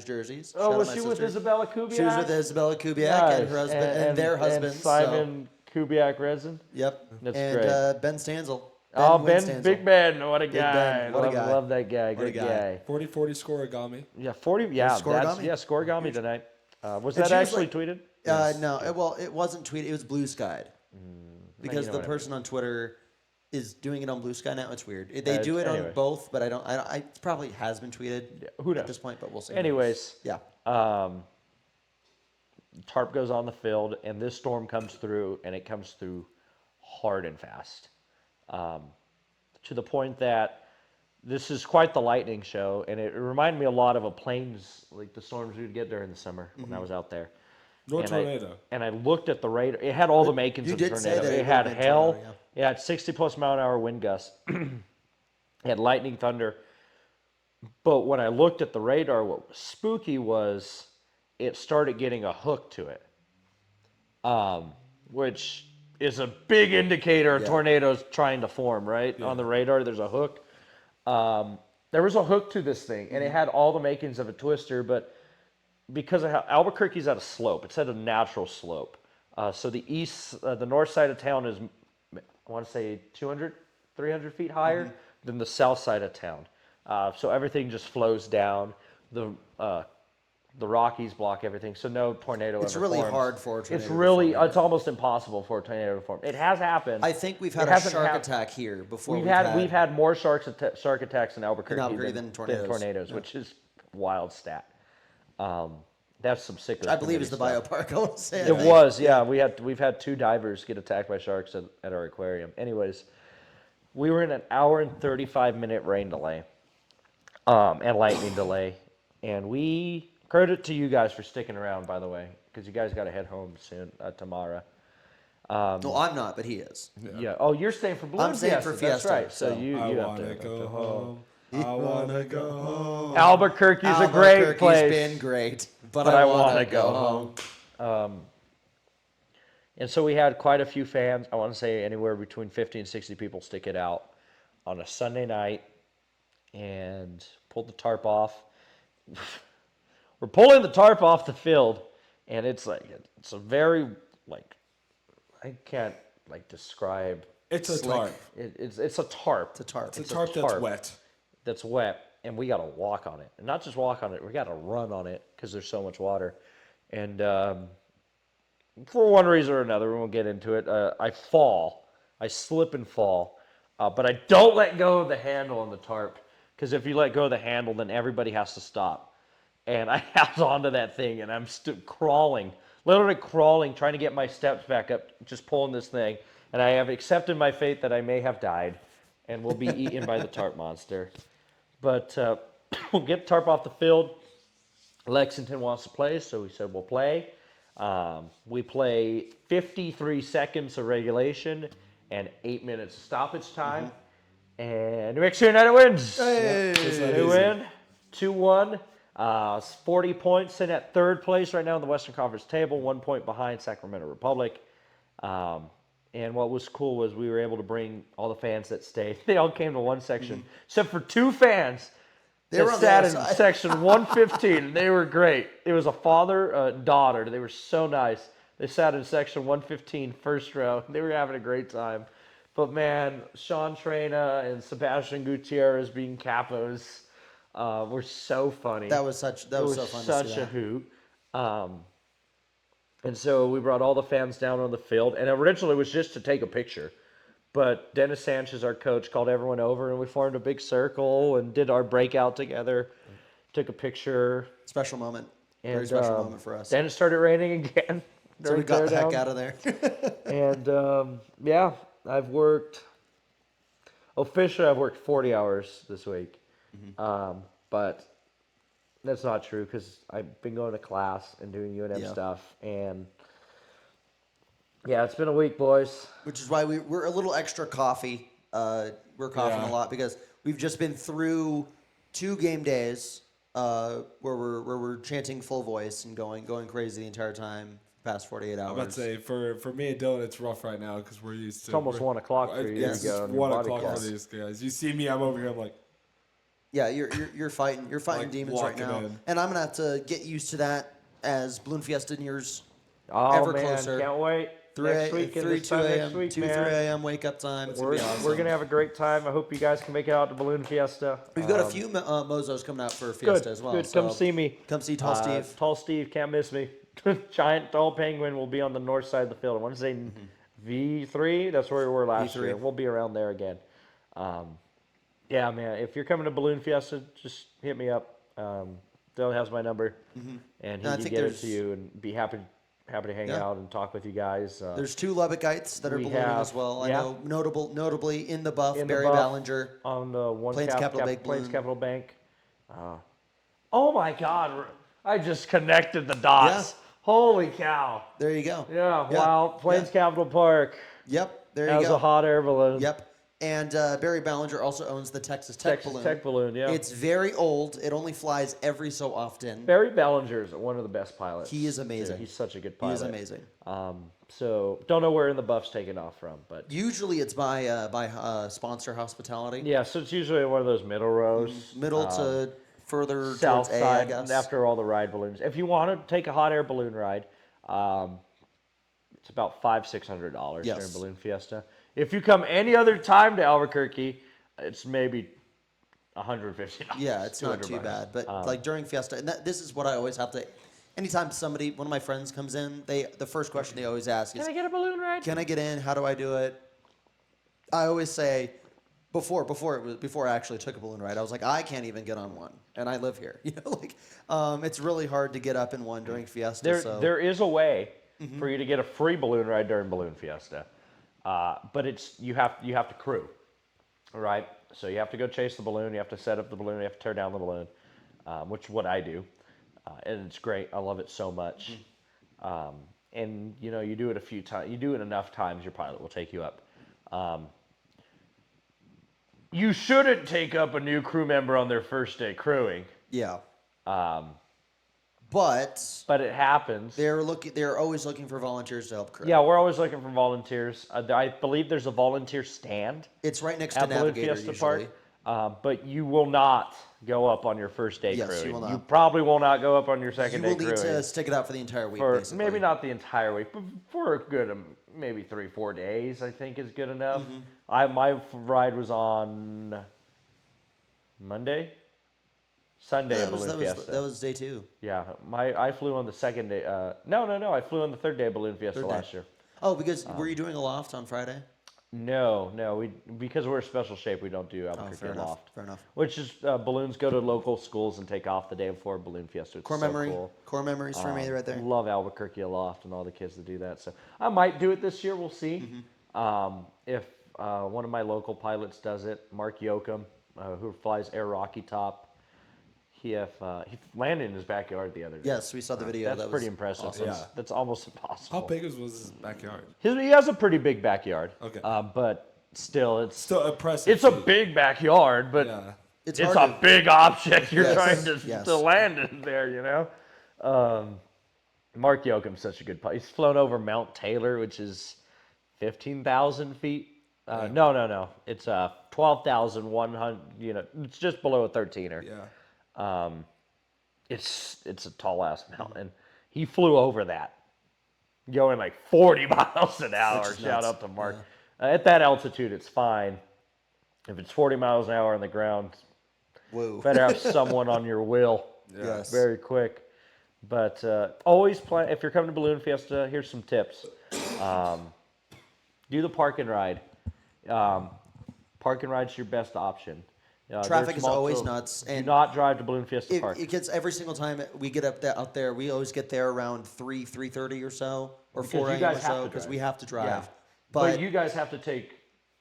jerseys. Oh, Shout out was my she with sister. Isabella Kubiak? She was with Isabella Kubiak and her husband and their husbands. And Simon Kubiak Resin. Yep. That's and great. Ben Stansel. Ben, Stansel. Big Ben, what a guy. Ben, what a guy. Love that guy. What a Good guy. guy. 40-40 scoregami. Yeah, 40. Yeah, Scoregami? Scoregami tonight. Was And that she was actually like- tweeted? No, it wasn't tweeted. It was Blue Skied. Because you know the what I person on Twitter is doing it on Blue Sky now. It's weird. They Anyway. do it on both, but I it probably has been tweeted who at knows? this point, but we'll see. Anyways, Yeah. tarp goes on the field, and this storm comes through, and it comes through hard and fast. To the point that this is quite the lightning show, and it reminded me a lot of a plains, like the storms we would get during the summer when I was out there. No And tornado. I looked at the radar. It had all the makings you of a did say tornado. that It it had would've been hail. tornado, It had 60+ mile an hour wind gusts. It had lightning, thunder. But when I looked at the radar, what was spooky was it started getting a hook to it, which is a big indicator a tornado's trying to form, right? On the radar, there's a hook. There was a hook to this thing, and it had all the makings of a twister, but because of how Albuquerque's at a slope, it's at a natural slope. So the north side of town is, I want to say 200, 300 feet higher than the south side of town. So everything just flows down. The Rockies block everything, so no tornado It's ever really forms. hard for a tornado It's to really, form. it's almost impossible for a tornado to form. It has happened. I think we've had It a hasn't shark hap- attack here before. We've had more shark attacks in Albuquerque, than tornadoes. Yeah. which is a wild stat. That's some sick. I believe it's the biopark. I want to say It was, yeah. We've had 2 divers get attacked by sharks at our aquarium. Anyways, we were in an hour and 35-minute rain delay, and lightning delay, and we credit to you guys for sticking around, by the way, because you guys got to head home soon tomorrow. No, I'm not, but he is. Yeah. Oh, you're staying for Blue I'm staying Fiesta. for Fiesta, That's right. so So you I have want to to go home. I want to go home. Albuquerque's a great Albuquerque's place. been great, but But I I want wanna to go go home. And so we had quite a few fans. I want to say anywhere between 50 and 60 people stick it out on a Sunday night and pulled the tarp off. We're pulling the tarp off the field, and it's a very, I can't, describe. It's a Slick. tarp. It's a tarp. It's a tarp. It's a tarp that's wet. That's wet, and we got to walk on it. And not just walk on it, we got to run on it because there's so much water. And for one reason or another, we won't get into it, I slip and fall, but I don't let go of the handle on the tarp, because if you let go of the handle, then everybody has to stop. And I held onto that thing, and I'm literally crawling, trying to get my steps back up, just pulling this thing. And I have accepted my fate that I may have died and will be eaten by the tarp monster. But we'll get the tarp off the field. Lexington wants to play, so we said we'll play. We play 53 seconds of regulation and 8 minutes of stoppage time. And New Mexico United wins. Hey. They win 2-1. 40 points, in at third place right now in the Western Conference table, 1 point behind Sacramento Republic. And what was cool was we were able to bring all the fans that stayed. They all came to one section, except for 2 fans that sat in section 115, and they were great. It was a father, daughter. They were so nice. They sat in section 115, first row. They were having a great time. But man, Sean Trena and Sebastian Gutierrez being capos were so funny. That was so fun. Such a hoot. And so we brought all the fans down on the field, and originally it was just to take a picture. But Dennis Sanchez, our coach, called everyone over, and we formed a big circle and did our breakout together, took a picture. Special moment. And, Very special moment for us. Then it started raining again. So we got the heck out of there. And, yeah, I've worked 40 hours this week. But that's not true, because I've been going to class and doing UNM stuff. And, yeah, it's been a week, boys. Which is why we're a little extra coffee. We're coughing a lot because we've just been through 2 game days where we're chanting full voice and going crazy the entire time. Past 48 hours. I'm about to say, for me and Dylan, it's rough right now because we're used to. It's almost 1 o'clock for you. It's 1 o'clock for these guys. You see me, I'm over here. I'm like. Yeah, you're fighting like demons right now, and I'm gonna have to get used to that as Balloon Fiesta nears ever closer. Can't wait. 2 a.m. a.m. wake up time. It's gonna be awesome. We're gonna have a great time. I hope you guys can make it out to Balloon Fiesta. We've got a few MOZOs coming out for Fiesta as well. Good. So come see me. Come see Tall Steve. Tall Steve, can't miss me. Giant tall penguin will be on the north side of the field. I want to say V3. That's where we were last year. We'll be around there again. Yeah, man. If you're coming to Balloon Fiesta, just hit me up. Dylan has my number, and he can get it to you, and be happy to hang out and talk with you guys. There's 2 Lubbockites that are ballooning as well. I know notably in the buff, Barry Ballinger on the Plains Capital Bank. Oh my God! I just connected the dots. Yeah. Holy cow! There you go. Yeah, wow. Plains Capital Park. Yep, there you go. As a hot air balloon. Yep. And Barry Ballinger also owns the Texas Tech balloon. Tech balloon, yeah. It's very old. It only flies every so often. Barry Ballinger is one of the best pilots. He is amazing. He's such a good pilot. He is amazing. So don't know where in the buff's taken off from, but usually it's by sponsor hospitality. Yeah, so it's usually one of those middle rows. Middle to further south towards side, A, I guess. after all the ride balloons. If you want to take a hot air balloon ride, it's about $500-$600 during Balloon Fiesta. If you come any other time to Albuquerque, it's maybe $150. Yeah, it's not too bad. But like during Fiesta, and this is what I always have to. Anytime one of my friends comes in, the first question they always ask is, "Can I get a balloon ride? Can I get in? How do I do it?" I always say, before I actually took a balloon ride, I was like, I can't even get on one, and I live here. It's really hard to get up in one during Fiesta. There is a way for you to get a free balloon ride during Balloon Fiesta, but you have to crew, all right? So you have to go chase the balloon, you have to set up the balloon, you have to tear down the balloon, which is what I do, and it's great. I love it so much, and you do it a few times, you do it enough times, your pilot will take you up. You shouldn't take up a new crew member on their first day crewing. Yeah. But it happens. They're always looking for volunteers to help crew. Yeah, we're always looking for volunteers. I believe there's a volunteer stand. It's right next to at Balloon Navigator Fiesta usually. But you will not go up on your first day Yes, crewing. you will not. You probably will not go up on your second You day will need crewing. to stick it out for the entire week, For basically. maybe not the entire week, but for a good maybe 3-4 days, I think is good enough. My ride was on Monday, Sunday of Balloon Fiesta. That was day 2. Yeah, I flew on the second day. No, I flew on the third day of Balloon Fiesta last year. Oh, because were you doing a loft on Friday? No, because we're special shape, we don't do Albuquerque fair enough, loft. fair enough. Which is balloons go to local schools and take off the day before Balloon Fiesta. It's Core so memory, cool. core memories for me right there. Love Albuquerque Aloft and all the kids that do that. So I might do it this year. We'll see. If one of my local pilots does it, Mark Yoakum, who flies Air Rocky Top, he landed in his backyard the other day. Yes, we saw the video. That's that pretty was impressive. awesome. Yeah. That's almost impossible. How big was his backyard? He has a pretty big backyard. Okay. But still, it's Still impressive. it's a big backyard, but Yeah. It's it's hard a big object you're Yes, trying to, yes. to land in there, you know? Mark Yoakum's such a good pilot. He's flown over Mount Taylor, which is 15,000 feet. No. It's 12,100, it's just below a 13er. Yeah. It's a tall-ass mountain. He flew over that, going like 40 miles an hour. Which is Shout nuts. out to Mark. At that altitude, it's fine. If it's 40 miles an hour on the ground, Whoa. better have someone on your wheel Yes. very quick. But always plan, if you're coming to Balloon Fiesta, here's some tips. Do the park and ride. Park and ride's your best option. Traffic there's is always multiple- nuts, Do and not drive to Balloon Fiesta Park. it gets every single time we get out there. We always get there around 3:30 or so, or Because 4 you a.m. guys or have so, to because drive. we have to drive. Yeah. But you guys have to take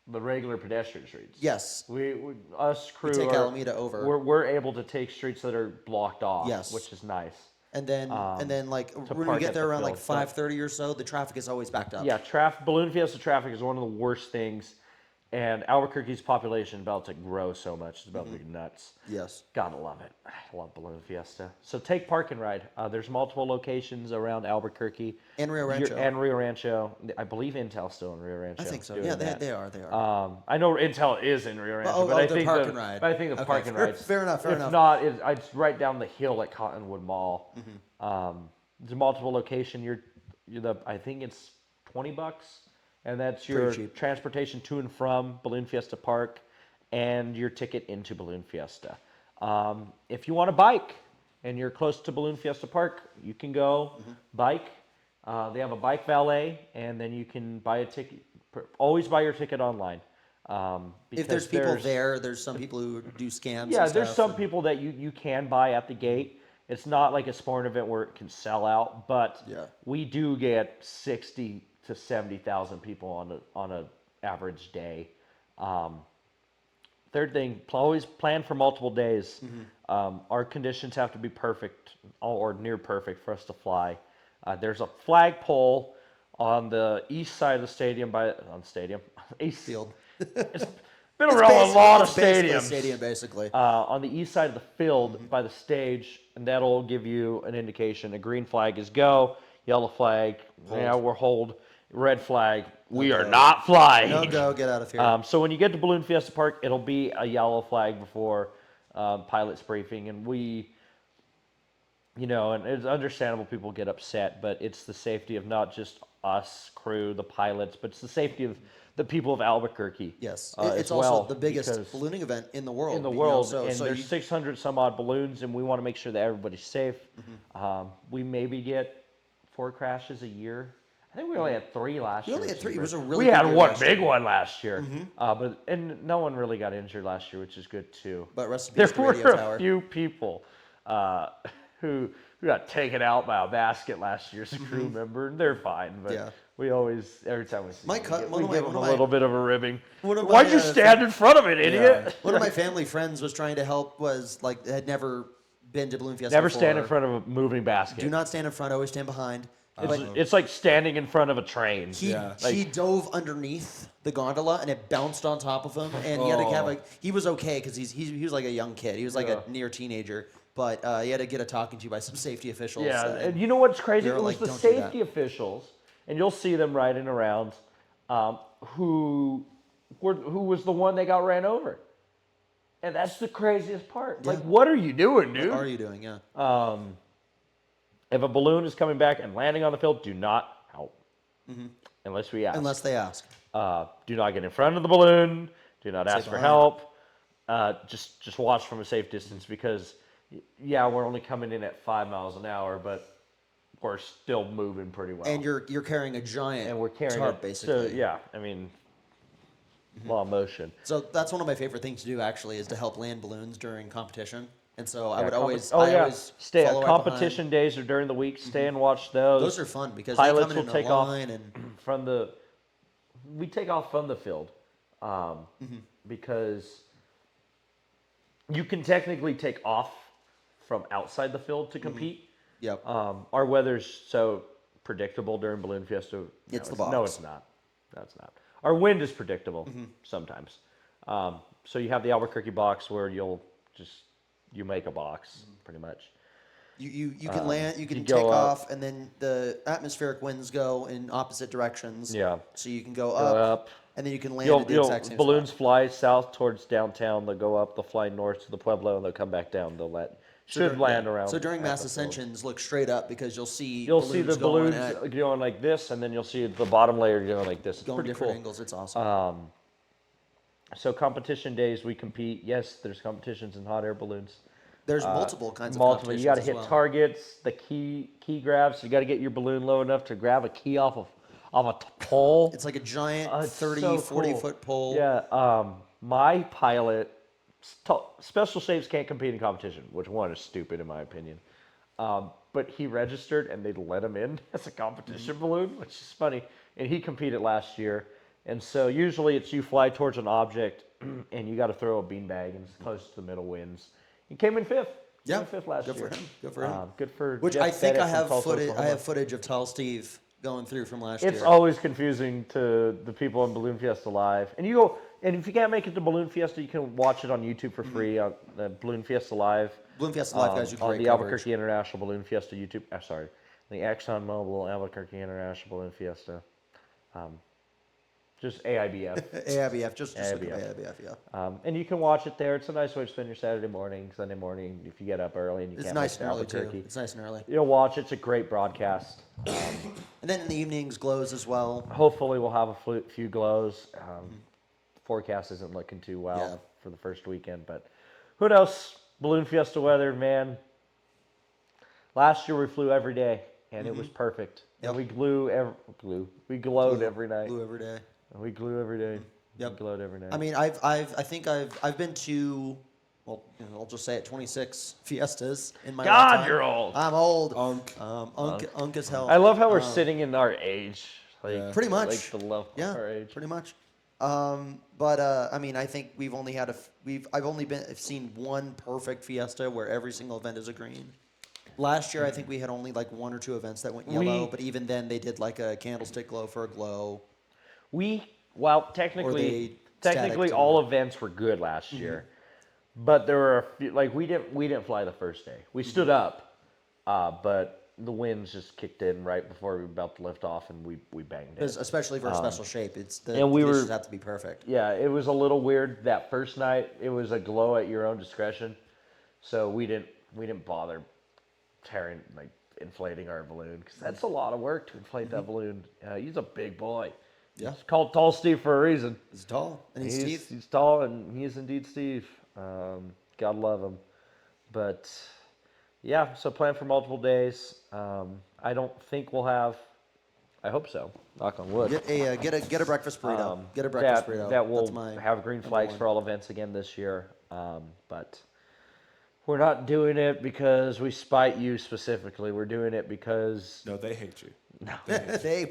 the regular pedestrian streets. yes, Us crew take are, Alameda over. We're able to take streets that are blocked off, Yes. which is nice. and then like when we park get at there the around like field, but- 5:30 or so, the traffic is always backed up. Yeah, Balloon Fiesta traffic is one of the worst things, and Albuquerque's population is about to grow so much. It's about to be nuts. Yes. Gotta love it. I love Balloon Fiesta. So take Park and Ride. There's multiple locations around Albuquerque. And Rio Rancho. And Rio Rancho. I believe Intel's still in Rio Rancho. I think so. doing Yeah, that. they are. I know Intel is in Rio Rancho, Oh, but I the think Park and Ride. But I think the Okay, Park and fair- Ride. fair enough, fair if enough. not, it's right down the hill at Cottonwood Mall. There's multiple location. I think it's $20, and that's your Pretty cheap. transportation to and from Balloon Fiesta Park, and your ticket into Balloon Fiesta. If you want to bike and you're close to Balloon Fiesta Park, you can go bike. They have a bike valet, and then you can buy a ticket. Always buy your ticket online. If there's people there, there's some people who do scams. Yeah, and there's stuff, some and- people that you can buy at the gate. It's not like a sporting event where it can sell out, but Yeah. we do get 60 to 70,000 people on a average day. Third thing, always plan for multiple days. Our conditions have to be perfect or near perfect for us to fly. There's a flagpole on the east side of the stadium east Field. It's been around a lot of It's basically a stadiums. stadium, basically. On the east side of the field by the stage, and that'll give you an indication. A green flag is go, yellow flag, yeah, we're hold, red flag, we are go. not flying. No go, get out of here. So when you get to Balloon Fiesta Park, it'll be a yellow flag before pilot's briefing, and and it's understandable people get upset, but it's the safety of not just us, crew, the pilots, but it's the safety of the people of Albuquerque. Yes, as it's also well, the biggest because- ballooning event in the world. in the you know, world, so and there's you- 600 some odd balloons, and we want to make sure that everybody's safe. We maybe get 4 crashes a year. I think we only had 3 last year. only had which 3. is It was a great. really We had good year one last big year. one last year, and no one really got injured last year, which is good too. But rest in There peace to were Radio a Tower. few people who got taken out by a basket last year as a crew member, and they're fine. But Yeah. we always, every time we see My them, cut- one we of my- give one them of a my- little bit of a ribbing. One of Why'd my, you stand in front of it, idiot? One of my family friends was trying to help. Had never been to Balloon Fiesta. Never before. stand in front of a moving basket. Do not stand in front. Always stand behind. But It's like standing in front of a train. he dove underneath the gondola and it bounced on top of him, and he had to have he was okay because he was like a young kid. He was like a near teenager, but he had to get a talking to by some safety officials. Yeah, and you know what's crazy? they were It was like, the "Don't do that." safety officials, and you'll see them riding around, who was the one that got ran over. And that's the craziest part. Like, what are you doing, dude? What are you doing? Yeah. If a balloon is coming back and landing on the field, do not help. Unless we ask. Unless they ask. Do not get in front of the balloon. Do not ask for behind. help. Just watch from a safe distance because, yeah, we're only coming in at 5 miles an hour, but we're still moving pretty well. And you're carrying a giant and we're carrying tarp, it, basically. So, yeah, I mean, a lot of motion. So that's one of my favorite things to do, actually, is to help land balloons during competition. And so I would always stay. follow right Competition days are during the week. Stay and watch those. Those are fun because pilots they come in will a take line off and from the. We take off from the field, because you can technically take off from outside the field to compete. Yep. Our weather's so predictable during Balloon Fiesta. It's the box. No, it's not. That's not. Our wind is predictable sometimes. So you have the Albuquerque box where you make a box pretty much. You can land, you can go take up. off, and then the atmospheric winds go in opposite directions. Yeah. So you can go up, and then you can land at the exact same balloons spot. fly south towards downtown. They'll go up. They'll fly north to the Pueblo, and they'll come back down. Land around. So during at mass the field. ascensions, look straight up because you'll see You'll see the balloons going going like this, and then you'll see the bottom layer going like this. It's going pretty different cool. angles. It's awesome. So competition days, we compete. Yes, there's competitions in hot air balloons. There's multiple kinds of Multiple. You got to competitions hit as well. targets, the key grabs. You got to get your balloon low enough to grab a key off a pole. It's like a giant It's 30, so 40-foot pole. Yeah. My pilot, special shapes can't compete in competition, which one is stupid in my opinion. But he registered and they let him in as a competition balloon, which is funny. And he competed last year. And so usually it's you fly towards an object and you got to throw a beanbag and it's close to the middle winds. He came in fifth. He came in fifth last year. Good for him. Good for him. Good for Which Jeff I think Bennett I have from Tulsa, footage. I Oklahoma. have footage of Tall Steve going through from last year. It's always confusing to the people on Balloon Fiesta Live. And if you can't make it to Balloon Fiesta, you can watch it on YouTube for free on the Balloon Fiesta Live. Balloon Fiesta Live guys do great on the coverage. Albuquerque International Balloon Fiesta YouTube. The ExxonMobil Albuquerque International Balloon Fiesta. Just AIBF. AIBF, just look at AIBF. AIBF, yeah. And you can watch it there. It's a nice way to spend your Saturday morning, Sunday morning, if you get up early and you It's can't nice make and it to early, too. Albuquerque. It's nice and early. You'll watch it. It's a great broadcast. And then in the evenings, glows as well. Hopefully we'll have a few glows. Forecast isn't looking too well Yeah. for the first weekend, but who knows? Balloon Fiesta weather, man. Last year we flew every day, and it was perfect. Yep. And we We glowed every night. Glue every day. We glue every day. Yep. We glowed every night. I mean, I think I've been to, well, I'll just say it, 26 fiestas in my God, lifetime. you're old. I'm old. Unk. Unk as hell. I love how we're sitting in our age. Like, Pretty much. Like the love of Yeah, our age. pretty much. But I mean, I think we've only had I've only seen one perfect fiesta where every single event is a green. Last year, I think we had only like one or two events that went yellow, but even then, they did like a candlestick glow for a glow. Technically static all events were good last year, but there were a few, like we didn't fly the first day. We stood up, but the winds just kicked in right before we were about to lift off, and we banged it. Especially for a special shape, it's the and we conditions were- have to be perfect. Yeah, it was a little weird that first night. It was a glow at your own discretion, so we didn't bother inflating our balloon because that's a lot of work to inflate that balloon. He's a big boy. Yeah. He's called Tall Steve for a reason. He's tall and he's Steve. He's tall and he is indeed Steve. God love him. But yeah, so plan for multiple days. I don't think we'll have. I hope so. Knock on wood. Get a breakfast burrito. Get a breakfast burrito. That will That's my have green flags one. for all events again this year. But we're not doing it because we spite you specifically. We're doing it because No, they hate you.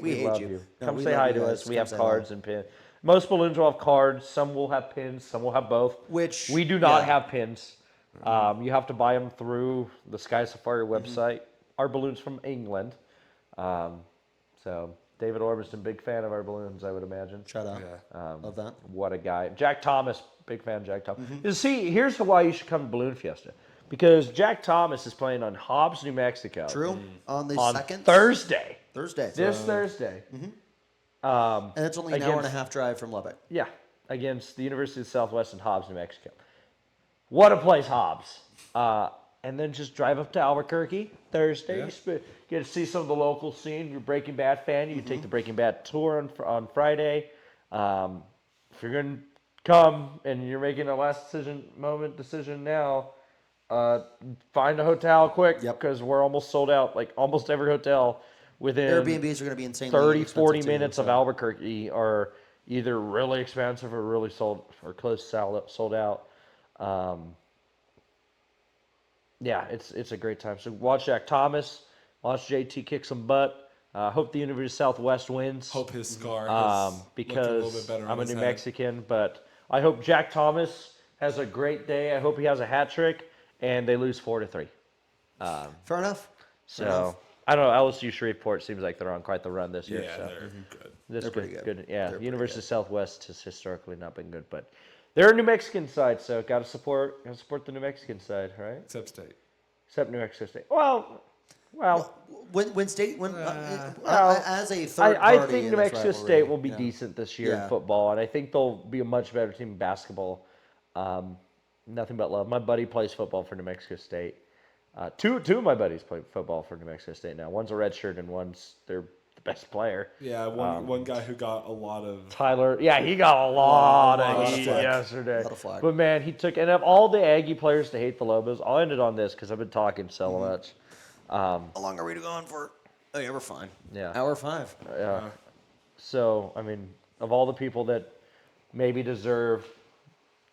we hate love you. No, Come we say love hi you to guys. us. We Come have say cards hello. and pins. Most balloons will have cards. Some will have pins. Some will have both. Which We do not yeah. have pins. You have to buy them through the Sky Safari website. Our balloons from England. So David Orbiston, big fan of our balloons, I would imagine. Shout out. Yeah. Love that. What a guy. Jack Thomas, big fan of Jack Thomas. See, here's why you should come to Balloon Fiesta. Because Jack Thomas is playing on Hobbs, New Mexico. True. On the On second Thursday. Thursday. This Thursday. And it's only an hour and a against- half drive from Lubbock. Yeah, against the University of the Southwest in Hobbs, New Mexico. What a place, Hobbs. And then just drive up to Albuquerque Thursday. Yeah. You get to see some of the local scene. You're a Breaking Bad fan. You can take the Breaking Bad tour on Friday. If you're going to come and you're making a last decision now, find a hotel quick because we're almost sold out. Like almost every hotel within Airbnbs are going to be insanely 30, expensive 40 too, minutes of so. Albuquerque are either really expensive or really sold out. Yeah, it's a great time. So watch Jack Thomas, watch JT kick some butt. Hope the University of Southwest wins. Hope his scar is looking a little bit Because better on I'm a his New head. Mexican, but I hope Jack Thomas has a great day. I hope he has a hat trick, and they lose 4-3. Fair enough. So I don't know. LSU Shreveport seems like they're on quite the run this year. Yeah, So they're good. they're pretty good. Yeah, They're pretty University good. of Southwest has historically not been good, but they're a New Mexican side, so gotta support the New Mexican side, right? Except state. Except New Mexico State. Well. When state as a third party I think in New this Mexico rivalry, State will be decent this year Yeah. in football, and I think they'll be a much better team in basketball. Nothing but love. My buddy plays football for New Mexico State. Two of my buddies play football for New Mexico State now. One's a redshirt and one's their best player. Yeah, one guy who got a lot of Tyler, yeah, he got a lot of of heat flack. yesterday. A lot of flack. But man, he took, and of all the Aggie players to hate the Lobos, I'll end it on this because I've been talking so much. How long are we going for? Oh yeah, we're fine. Yeah. Hour 5. Yeah. So, I mean, of all the people that maybe deserve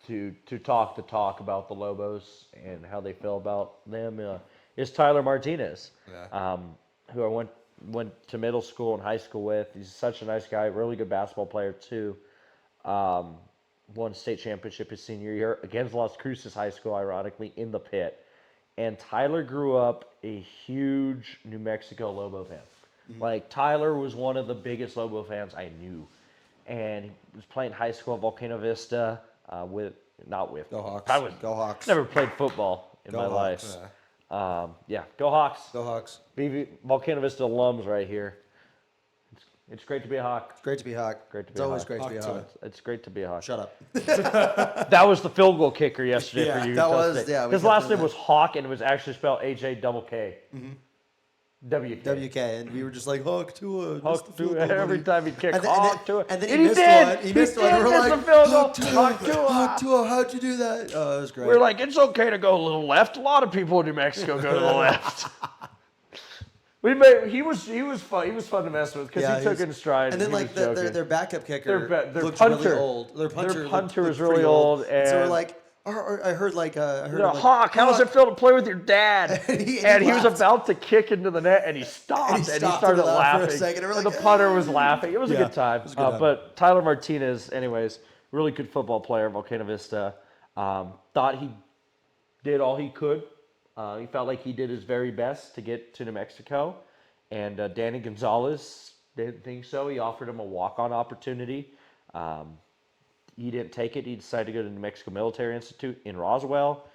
to talk about the Lobos and how they feel about them is Tyler Martinez, who I went to middle school and high school with. He's such a nice guy, really good basketball player too. Won state championship his senior year against Las Cruces High School, ironically, in the pit. And Tyler grew up a huge New Mexico Lobo fan. Like, Tyler was one of the biggest Lobo fans I knew. And he was playing high school at Volcano Vista Go Hawks. Go Hawks. Never played football in my life. Go Hawks. Go Hawks. Volcano Vista alums right here. It's great to be a Hawk. It's great to be Hawk. Great to be It's a always Hawk. great to be a Hawk. It's great to be a Hawk. Shut up. That was the field goal kicker yesterday Yeah, for you. that was, yeah, we His kept last doing name that. was Hawk, and it was actually spelled H-A-K-K. WK. WK, and we were just like, Hawk Tua. Hawk Tua. Every time he kicked, And Hawk Tua. And then And he he missed did. one. He missed one. did We're miss like, the field goal. Hawk Tua. Hawk Tua. Hawk Tua, how'd you do that? Oh, it was great. We're like, it's okay to go a little left. A lot of people in New Mexico go to the left. He was fun. He was fun to mess with because he took it in stride. And then he like was joking. their backup kicker Their looked punter. really old. Their punter was looked really pretty old, So we're and- like, I heard like him like, Hawk, how does it feel to play with your dad? And he was laughed. about to kick into the net, and he stopped, And he stopped started and laughed for a laughing. second, and we're And like, the punter was laughing. It was a Yeah, good time. it was a good time. But Tyler Martinez, anyways, really good football player, Volcano Vista. Thought he did all he could. He felt like he did his very best to get to New Mexico. And Danny Gonzalez didn't think so. He offered him a walk-on opportunity. He didn't take it. He decided to go to New Mexico Military Institute in Roswell,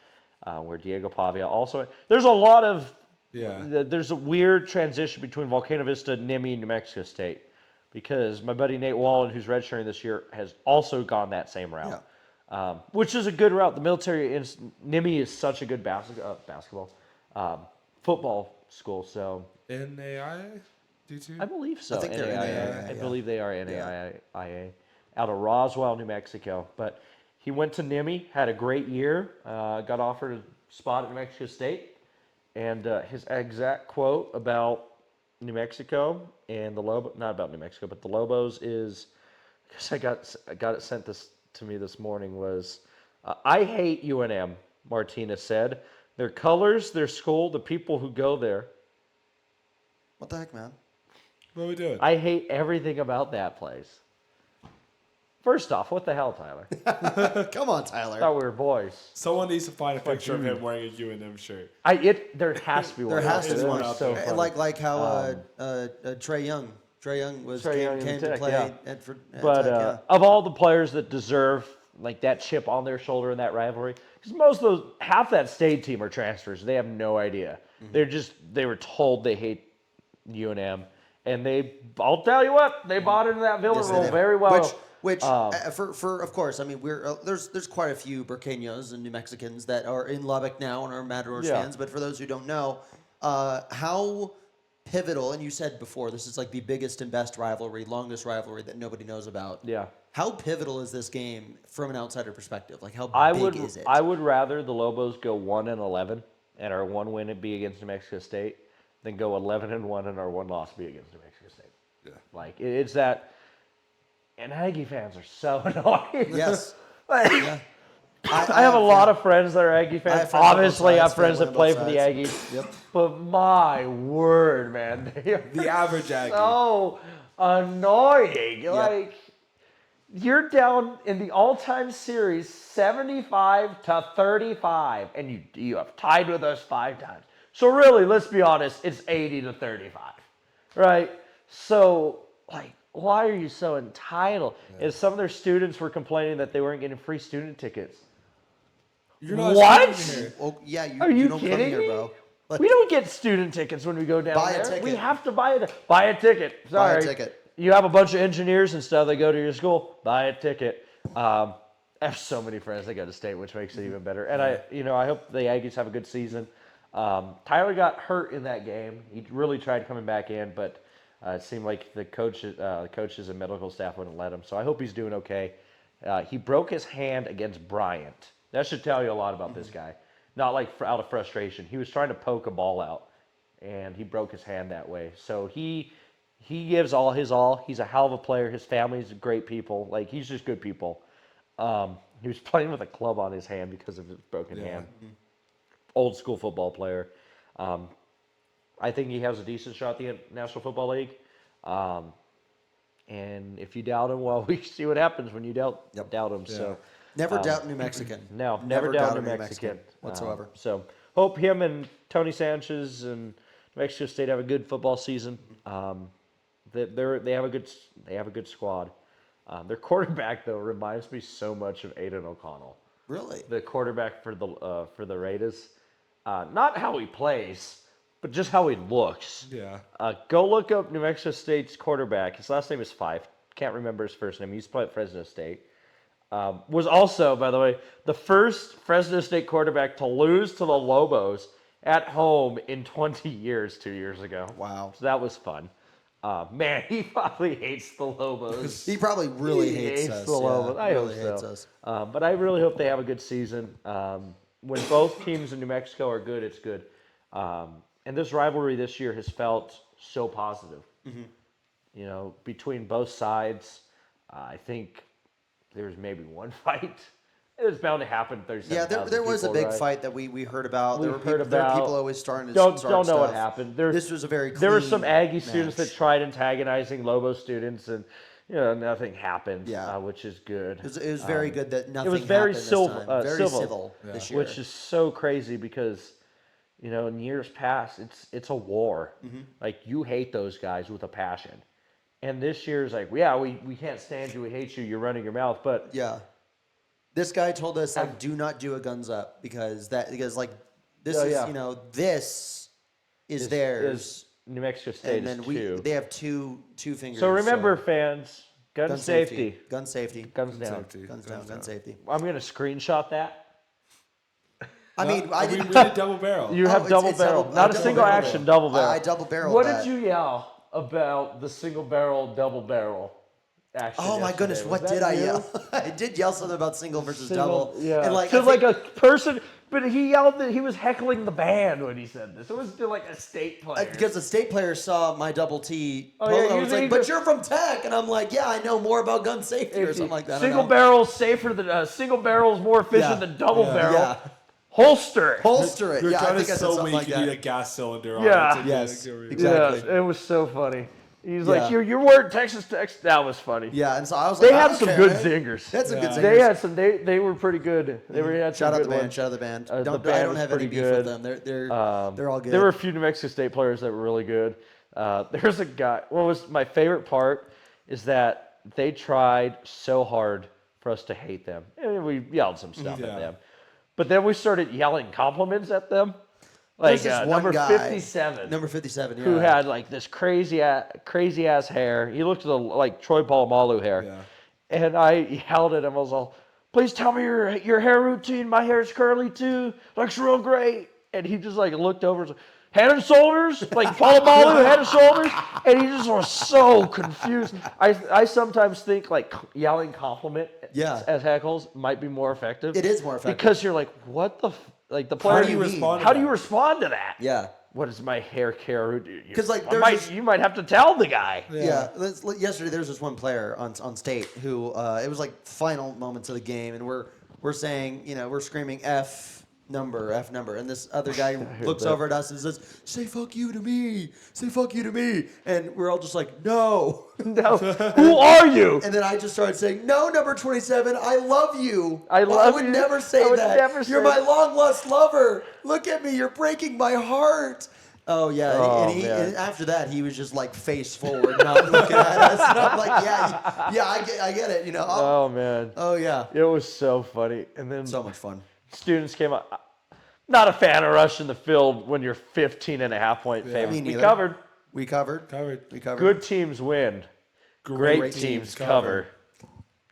where Diego Pavia also. There's a lot of there's a weird transition between Volcano Vista, Nimi, and New Mexico State, because my buddy Nate Wallen, who's redshirting this year, has also gone that same route, which is a good route. The military Nimi is such a good football school. So NAIA? D2? I believe so. I think they're NAIA, I yeah. believe they are NAIA out of Roswell, New Mexico. But he went to Nimi, had a great year, got offered a spot at New Mexico State, and his exact quote about New Mexico and the Lobos, not about New Mexico, but the Lobos is, because I got it sent to me this morning, was, I hate UNM, Martinez said. Their colors, their school, the people who go there. What the heck, man? What are we doing? I hate everything about that place. First off, what the hell, Tyler? Come on, Tyler. Thought we were boys. Someone needs to find a picture of him wearing a UNM shirt. There has to be one. There has to It be was one out so there. funny. Like how Trey Young. Trey Young came to Tech, play yeah. at But Tech, yeah. of all the players that deserve like that chip on their shoulder in that rivalry, because half that state team are transfers. They have no idea. They were told they hate UNM, and I'll tell you what, they bought into that villain Yes, they role did. very well. Which, Which, for of course, I mean, we're there's quite a few Burqueños and New Mexicans that are in Lubbock now and are Matadors fans. But for those who don't know, how pivotal, and you said before, this is like the biggest and best rivalry, longest rivalry that nobody knows about. Yeah. How pivotal is this game from an outsider perspective? Like, how big is it? I would rather the Lobos go 1-11 and our one win would be against New Mexico State than go 11-1 and our one loss be against New Mexico State. Yeah. Like, it's that. And Aggie fans are so annoying. Yes. I have a lot of friends that are Aggie fans. Obviously, I have friends that play for the Aggies. Yep. But my word, man. The average Aggie. So annoying. Yep. Like, you're down in the all-time series 75-35, and you have tied with us 5 times. So really, let's be honest, it's 80-35, right? So, like, why are you so entitled? Yeah. And some of their students were complaining that they weren't getting free student tickets. You're not What? here. Well, yeah, Are you don't kidding come here, me? bro. But We don't get student tickets when we go down Buy a there. ticket. We have to buy a ticket. Buy a Sorry. ticket. You have a bunch of engineers and stuff that go to your school. Buy a ticket. I have so many friends that go to state, which makes it even better. And I hope the Aggies have a good season. Tyler got hurt in that game. He really tried coming back in, but it seemed like the coaches and medical staff wouldn't let him. So I hope he's doing okay. He broke his hand against Bryant. That should tell you a lot about this guy. Not like out of frustration. He was trying to poke a ball out, and he broke his hand that way. So he gives all his all. He's a hell of a player. His family's great people. Like, he's just good people. He was playing with a club on his hand because of his broken hand. Old school football player. I think he has a decent shot at the National Football League. And if you doubt him, well, we see what happens when you doubt him. Yeah. So never doubt New Mexican. no, never doubt New a Mexican whatsoever. So hope him and Tony Sanchez and New Mexico State have a good football season. They have a good squad. Their quarterback though reminds me so much of Aiden O'Connell, Really? the quarterback for the Raiders. Not how he plays, but just how he looks. Yeah. Go look up New Mexico State's quarterback. His last name is Fife. Can't remember his first name. He used to play at Fresno State. Was also, by the way, the first Fresno State quarterback to lose to the Lobos at home in 20 years 2 years ago. Wow. So that was fun. Man, he probably hates the Lobos. He probably really hates us. the Lobos. I really hope hates so. us. But I really hope they have a good season. When both teams in New Mexico are good, it's good. And this rivalry this year has felt so positive. You know, between both sides, I think there's maybe one fight. It was bound to happen. Yeah, there was a big fight that we heard about. There were people always starting to don't start know what stuff. happened. This was a very clean there were some Aggie students match. that tried antagonizing Lobo students, and nothing happened. Yeah. Which is good. It was very good that nothing was very happened civil- this time. Very civil. civil this year. Which is so crazy because, in years past, it's a war. Like, you hate those guys with a passion. And this year's like, yeah, we can't stand you, we hate you, you're running your mouth. But yeah. This guy told us, like, do not do a guns up because like this is this is theirs. Is New Mexico State And then is two. they have two fingers. So remember, fans, gun safety. Gun safety. Guns down. Safety. Guns down. Gun safety. I'm going to screenshot that. I mean, we did double barrel. You have it's double double- barrel. Not a double single barrel. action double barrel. I double barreled What that. did you yell about the single barrel, double barrel action? Oh my yesterday? goodness! Was What that did I you? yell? I did yell something about single versus Single- double. Yeah. And like, to I like think- a person, but he yelled that he was heckling the band when he said this. It was to like a state player. because the state player saw my double T Oh, polo, yeah, and was you- like, you "But go- you're from Tech," and I'm like, "Yeah, I know more about gun safety or something like that." I don't Single know. barrel's safer than single barrel's more efficient Yeah. than double Yeah. barrel. Yeah, Holster it. holster it. You're Yeah, I trying think to I said so something weak like you need a that. gas cylinder on Yeah. it. to Yes, get it. exactly. Yeah, it was so funny. He's Yeah. like, you weren't Texas Tech. That was funny. Yeah, and so I was They like, had "I some don't good care, man." zingers. They had some good Yeah. zingers. They had some. They were pretty good. They were had some Shout out good the band. ones. Shout out the band. The I band don't was have any pretty beef good. with them. They're all good. There were a few New Mexico State players that were really good. There's a guy. What was my favorite part is that they tried so hard for us to hate them. And we yelled some stuff at Yeah. them, but then we started yelling compliments at them. Like There's this one number guy, 57. Number 57, yeah. Who had like this crazy ass hair. He looked like Troy Polamalu hair. Yeah. And I yelled at him. I was all, please tell me your hair routine. My hair's curly too. Looks real great. And he just like looked over and was like, head and shoulders, like Palomalu, head and shoulders. And he just was so confused. I sometimes think like yelling compliment as heckles might be more effective. It is more effective. Because you're like, what the, like the player. How do you respond to How that? do you respond to that? Yeah. What is my hair care routine? 'Cause, like, you might have to tell the guy. Yeah. Yesterday there was this one player on state who it was like final moments of the game, and we're saying, we're screaming F number, and this other guy looks over at us and says, "Say fuck you to me, say fuck you to me," and we're all just like, "No, No, who are you? And then I just started saying, "No, number 27, I love you. I love would you. never say I would that. never You're say my long lost lover. Look at me, you're breaking my heart." Oh yeah, Oh, and man. after that he was just like face forward, not looking at us. And I'm like, I get it, Oh man, Oh yeah, it was so funny. And then so much fun. students came up. Not a fan of rushing the field when you're 15.5-point favorites. Me We neither. covered. We covered. Covered. We covered. Good teams win. Great teams cover.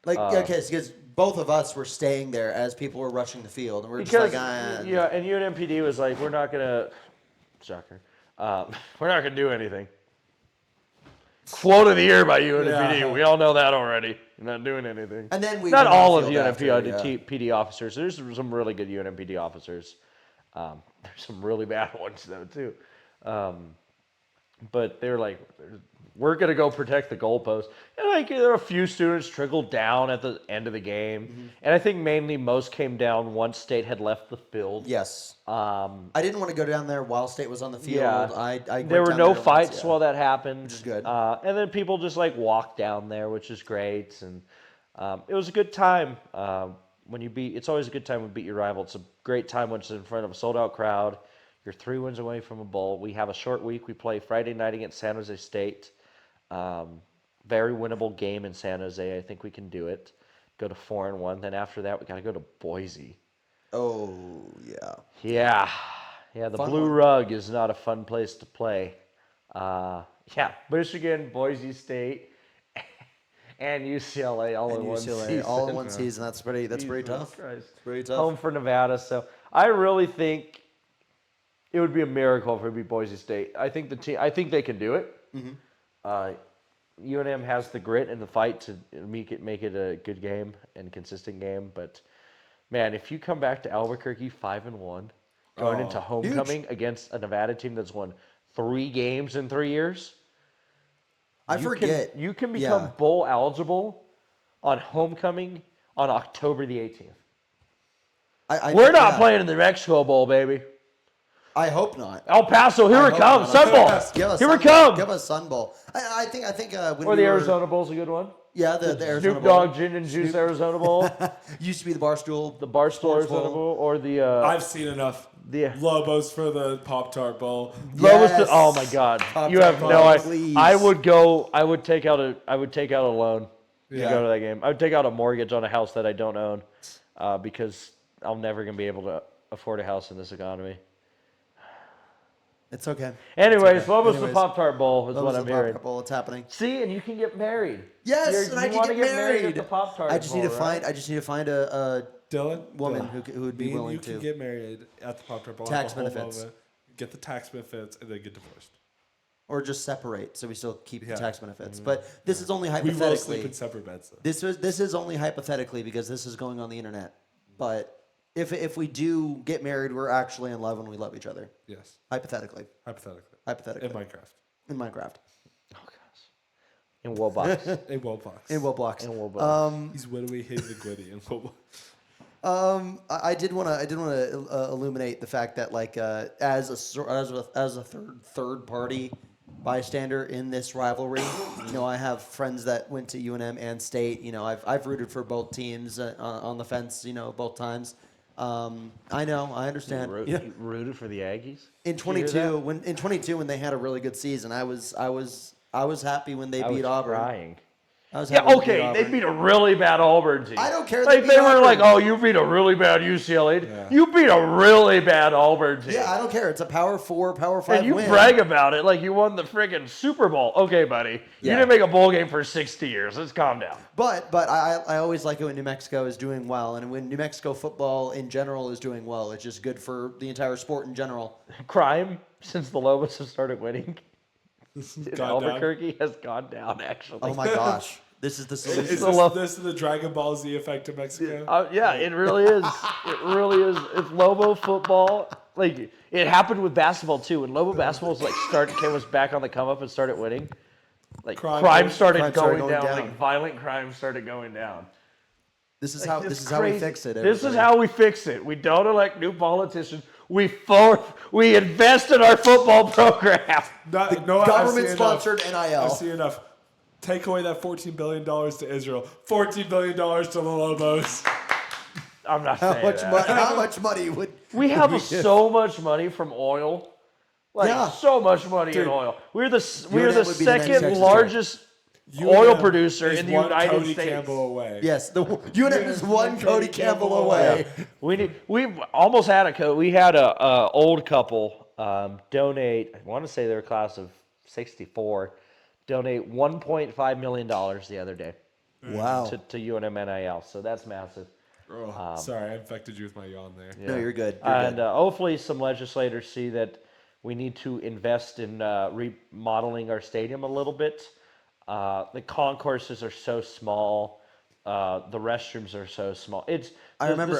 Like because both of us were staying there as people were rushing the field, and we're Because just like, yeah, and UNMPD was like, we're not gonna, shocker, we're not gonna do anything. Quote of the year by UNMPD. Yeah. We all know that already. You're not doing anything. And then we not went on all the of field UNMPD after, PD officers. There's some really good UNMPD officers. There's some really bad ones though too. But they were like, we're gonna go protect the goalpost. And like there were a few students trickled down at the end of the game, and I think mainly most came down once State had left the field. yes. I didn't want to go down there while State was on the field. Yeah. I There went were down no there fights once, while that happened, which is good. And then people just like walked down there, which is great, and it was a good time. When you beat, it's always a good time when you beat your rival. It's a great time when it's in front of a sold-out crowd. You're 3 wins away from a bowl. We have a short week. We play Friday night against San Jose State. Very winnable game in San Jose. I think we can do it. Go to 4-1. Then after that, we got to go to Boise. Oh yeah. Yeah. The Fun Blue one. Rug is not a fun place to play. Michigan, Boise State, and UCLA all in one season. all in one season. That's pretty Jesus tough. Christ. It's pretty tough. Home for Nevada. So I really think it would be a miracle if we beat Boise State. I think they can do it. UNM has the grit and the fight to make it a good game and consistent game. But man, if you come back to Albuquerque 5-1, going into homecoming against a Nevada team that's won 3 games in 3 years, you can become bowl eligible on homecoming on October the 18th. We're not playing in the Mexico Bowl, baby. I hope not. El Paso, here it comes. Sun Bowl. Here we Give come. us Sun Bowl. I think when Or the Arizona Bowl's a good one. Yeah, the Arizona Snoop Bowl. Dogg Gin and Juice Arizona Bowl. Used to be the Barstool. The Barstool Arizona Bowl. Or the I've seen enough. the Lobos for the Pop-Tart Bowl. Yes. Oh my God! Top You top have Bowl, no idea. please. I would take out a loan to go to that game. I would take out a mortgage on a house that I don't own because I'm never gonna be able to afford a house in this economy. It's okay. Anyways, Lobos the Pop-Tart Bowl is what I'm hearing. Bowl, it's happening. See, and you can get married. Yes, and I you can wanna get married. at the Pop-Tart I just need to Bowl, find. right? I just need to find a Dylan, woman who would be me and willing you to. can get married at the Pop-Tart Bowl. Tax have a whole benefits. moment, get the tax benefits, and then get divorced. Or just separate, so we still keep the Yeah. tax benefits. But this is only We will sleep hypothetically. in separate beds, though. This is only hypothetically because this is going on the internet. But if we do get married, we're actually in love and we love each other. Yes, Hypothetically. in Minecraft. In Minecraft. Oh gosh. In Wobbox. In Roblox. In Roblox. In Wobbox. He's widowy, he's the gritty in Roblox. I did want to illuminate the fact that like as a third party bystander in this rivalry, I have friends that went to UNM and State. I've rooted for both teams on the fence. Both times. I know, I understand. You rooted for the Aggies? In 22, when they had a really good season, I was happy when they beat Auburn. Crying. I was Yeah, happy to beat okay, they Auburn. beat a really bad Auburn team. I don't care. Like, They they beat were like, Auburn. oh, you beat a really bad UCLA. Yeah. You beat a really bad Auburn team. Yeah, I don't care. It's a Power 4, Power 5 And you win. brag about it like you won the friggin' Super Bowl. Okay, buddy. Yeah. You didn't make a bowl game for 60 years. Let's calm down. But I always like it when New Mexico is doing well, and when New Mexico football in general is doing well, it's just good for the entire sport in general. Crime, since the Lobos have started winning in Gone down. Albuquerque, has gone down, actually. Oh my gosh, this is the solution. Is the this the Dragon Ball Z effect of Mexico? Yeah, it really is. It really is. It's Lobo football. Like, it happened with basketball, too. When Lobo basketball was back on the come up and started winning, like, crime started going down. Like, violent crime started going down. This is Like, how it's this is how we crazy. fix it. This is everybody. how we fix it. We don't elect new politicians. We invest in our football program. Government-sponsored NIL. I see enough. Take away that $14 billion to Israel. $14 billion to the Lobos. I'm not saying that. How much money would We have so much money from oil. Like, Yeah. so much money Dude, in oil. We're the UNM would be the next second Texas largest oil producer in the United Cody States. Campbell away. Yes, the UNM is one Cody Campbell away. We almost had a old couple donate. I want to say their class of '64 donate $1.5 million the other day Wow. to UNM NIL. So that's massive. Oh, sorry, I infected you with my yawn there. No, you're good. And hopefully some legislators see that we need to invest in remodeling our stadium a little bit. The concourses are so small. The restrooms are so small. The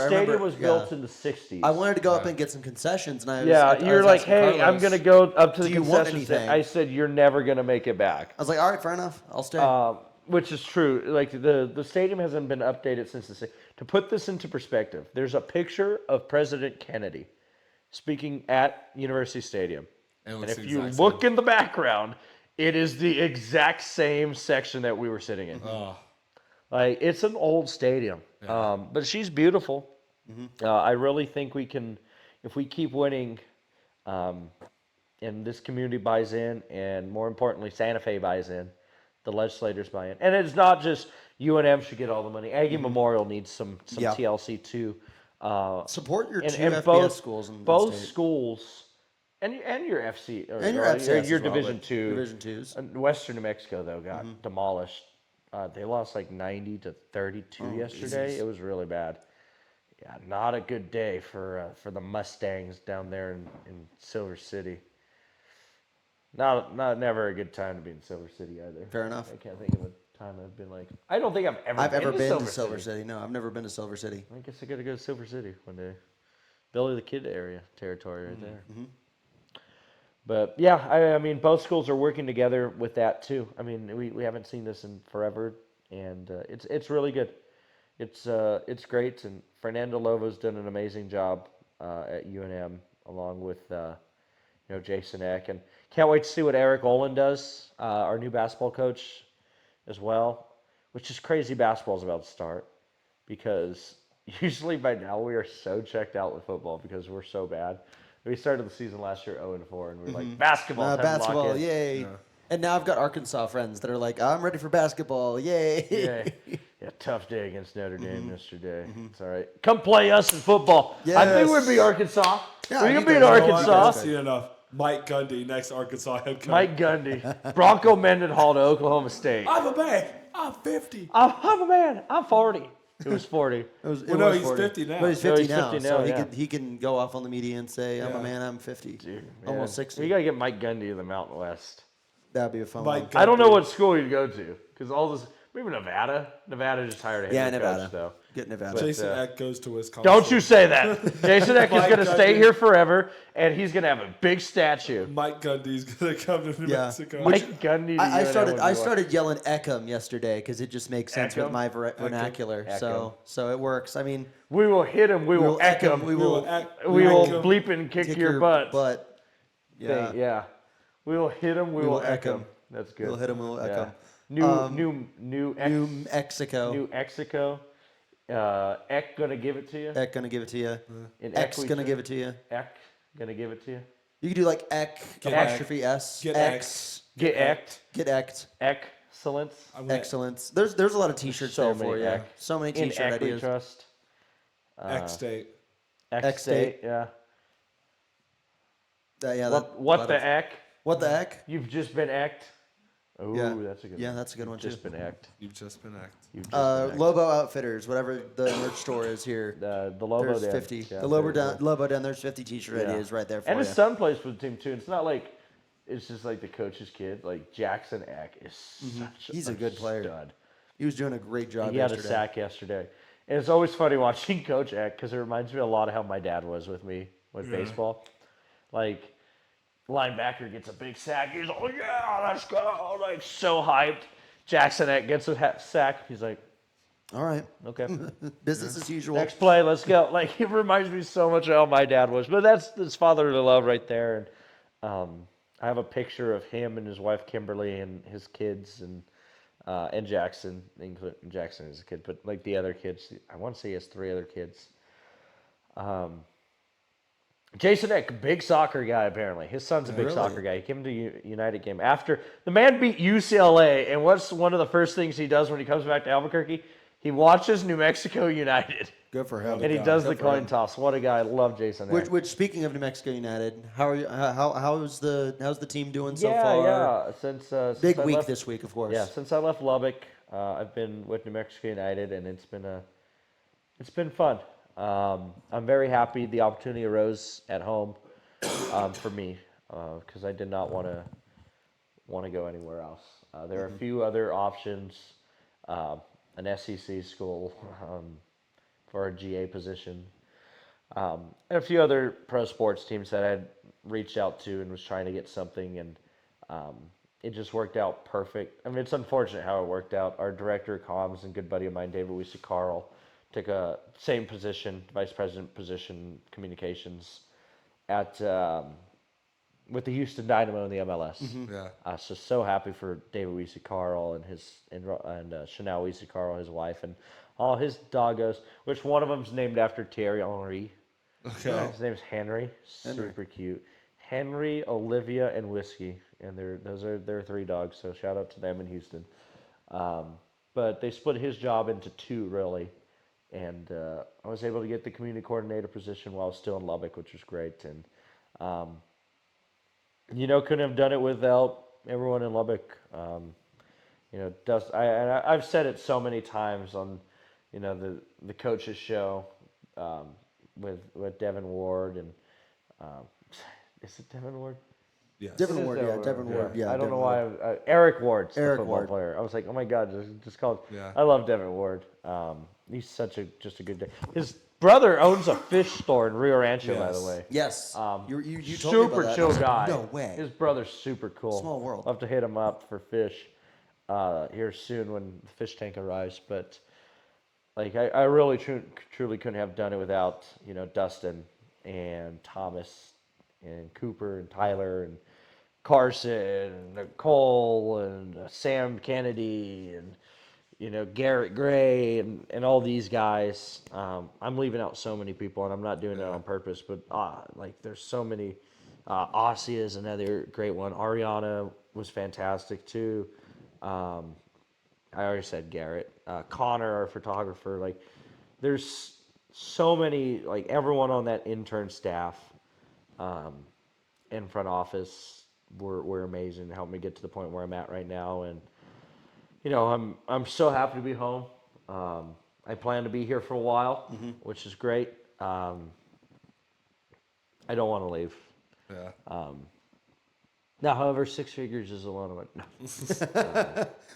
stadium was built in the 60s. I wanted to go up and get some concessions, and I was you're like, asking hey, I'm Carlos, going to go up to the do you want concessions. anything? I said, you're never going to make it back. I was like, all right, fair enough. I'll stay. Which is true. Like, the stadium hasn't been updated since the... To put this into perspective, there's a picture of President Kennedy speaking at University Stadium. And if you look in the background, it is the exact same section that we were sitting in. Oh. Like, it's an old stadium. Yeah. But she's beautiful. I really think we can, if we keep winning, and this community buys in, and more importantly, Santa Fe buys in, the legislators buy in. And it's not just UNM should get all the money. Aggie Memorial needs some TLC too. Support your two and FBS schools in both state. schools, and your FC And your FCS your as well, Division but II. Division twos. Western New Mexico though got demolished. They lost like 90-32 yesterday. Jesus. It was really bad. Yeah, not a good day for the Mustangs down there in Silver City. Not never a good time to be in Silver City either. Fair enough. I can't think of a time I've been like. I don't think I've ever been to to Silver City. No, I've never been to Silver City. I guess I gotta go to Silver City one day. Billy the Kid area territory right there. But yeah, I mean, both schools are working together with that too. I mean, we haven't seen this in forever, and it's really good. It's great, and Fernando Lova's done an amazing job at UNM along with Jason Eck, and can't wait to see what Eric Olin does, our new basketball coach, as well. Which is crazy. Basketball's about to start because usually by now we are so checked out with football because we're so bad. We started the season last year 0-4, and we're like, basketball, Basketball, yay. Yeah. And now I've got Arkansas friends that are like, I'm ready for basketball, yay. Yeah, tough day against Notre Dame yesterday. It's all right. Come play us in football. Yes. I think we'd be Arkansas. Yeah, we you could beat guys know Arkansas. I've seen enough. Mike Gundy, next Arkansas head coach. Mike Gundy. Bronco Mendenhall to Oklahoma State. I'm a man. I'm 50. I'm a man. I'm 40. It was 40. He's 40. 50 now. But he's No, 50 he's now, 50 so now, he can go off on the media and say, I'm a Yeah. man, I'm 50. Dude, Almost man. 60. We got to get Mike Gundy to the Mountain West. That'd be a fun Mike one. I don't know what school he'd go to because all this. Maybe Nevada. Nevada just hired a head Nevada. coach, though. Get Nevada. Jason Eck goes to Wisconsin. Don't you say that. Jason Eck is Mike going to stay Gundy. here forever, and he's going to have a big statue. Mike Gundy's going to come to New Yeah. Mexico. Mike Gundy. to I UNM would be started yelling Eckham yesterday because it just makes sense with Eckham? my vernacular. So it works. I mean, We will hit him. We will eck him. We will We will him. bleep and kick your butt. Yeah. Yeah. We will hit him. We will will eck eck him. him. That's good. We'll hit him. We'll eck Yeah. him. New New Mexico. New Mexico. Eck gonna give it to you. Eck gonna give it to you. In Eck's Eck we gonna say- give it to you. Eck gonna give it to you. You can do like Eck Get apostrophe S. Get X. Get ecked. Get Ecked. Eck. Excellence. Excellence. There's a lot of T-shirts So there many for you. ec- So many In T-shirt Equity ideas. Trust. X State. X-State, yeah. What the heck? What the heck? You've just been ecked. Oh, Yeah. that's a good one. Yeah, that's a good one, too. Just been ecked. You've just been act. You've just been ecked. Lobo Outfitters, whatever the merch store is here. The Lobo There's Den. 50. Yeah, The Lobo there you Den, Lobo Den, there's 50 T-shirt go. Yeah. ideas right there for And you. his son plays for the team, too. It's not like it's just like the coach's kid. Like, Jackson Eck is such He's a good player. stud. He was doing a great job He had yesterday. a sack yesterday. And it's always funny watching Coach Eck because it reminds me a lot of how my dad was with me with baseball. Like, linebacker gets a big sack. He's like, oh, yeah, let's go. Like, so hyped. Jackson Eck gets a sack. He's like, All right. okay. Business as usual. Next play, let's go. Like, it reminds me so much of how my dad was. But that's fatherly love right there. And I have a picture of him and his wife Kimberly and his kids and Jackson. Jackson is a kid, but like the other kids, I want to say he has 3 other kids. Jason Eck, big soccer guy apparently. His son's a big Really? soccer guy. He came to United game after the man beat UCLA. And what's one of the first things he does when he comes back to Albuquerque? He watches New Mexico United. Good for him. And he does the coin toss. What a guy! I love Jason Eck. Which speaking of New Mexico United, how are you? How's the team doing so yeah, far? yeah. Since Big I week left, this week, of course. Yeah, since I left Lubbock, I've been with New Mexico United, and it's been fun. I'm very happy the opportunity arose at home for me because I did not want to go anywhere else. There are a few other options, an SEC school for a GA position, and a few other pro sports teams that I had reached out to and was trying to get something, and it just worked out perfect. I mean, it's unfortunate how it worked out. Our director of comms and good buddy of mine, David Wiese Carl, took a same position, vice president position, communications, at with the Houston Dynamo in the MLS. Yeah. So happy for David Wiese Carl and Chanel Wiese Carl, his wife, and all his doggos. Which one of them's named after Thierry Henry. Okay. His name's Henry. Super cute. Henry, Olivia, and Whiskey, and those are their 3 dogs. So shout out to them in Houston. But they split his job into 2 really, and I was able to get the community coordinator position while I was still in Lubbock, which was great. And couldn't have done it without everyone in Lubbock. I've said it so many times on, the coaches show with Devin Ward and is it Devin Ward? Yes. Devin Ward, yeah, Devin Ward, yeah. I don't Devin know Ward. why. Eric Ward's the Eric football Ward. player. I was like, oh my god, just called. Yeah. I love Devin Ward. He's just a good day. His brother owns a fish store in Rio Rancho, by the Yes. way. Yes. You told me Super about that. I chill was like, guy. No way. His brother's super cool. Small world. I'll have to hit him up for fish here soon when the fish tank arrives. But like, I really truly couldn't have done it without Dustin and Thomas and Cooper and Tyler and Carson and Nicole and Sam Kennedy and Garrett Gray and all these guys. I'm leaving out so many people, and I'm not doing it on purpose, but there's so many. Aussie is another great one. Ariana was fantastic too. I already said Garrett. Connor, our photographer. Like, there's so many. Like, everyone on that intern staff, in front office, were amazing. Helped me get to the point where I'm at right now, and I'm so happy to be home. I plan to be here for a while, which is great. I don't want to leave. Yeah. Now, however, 6 figures is a lot of money. No.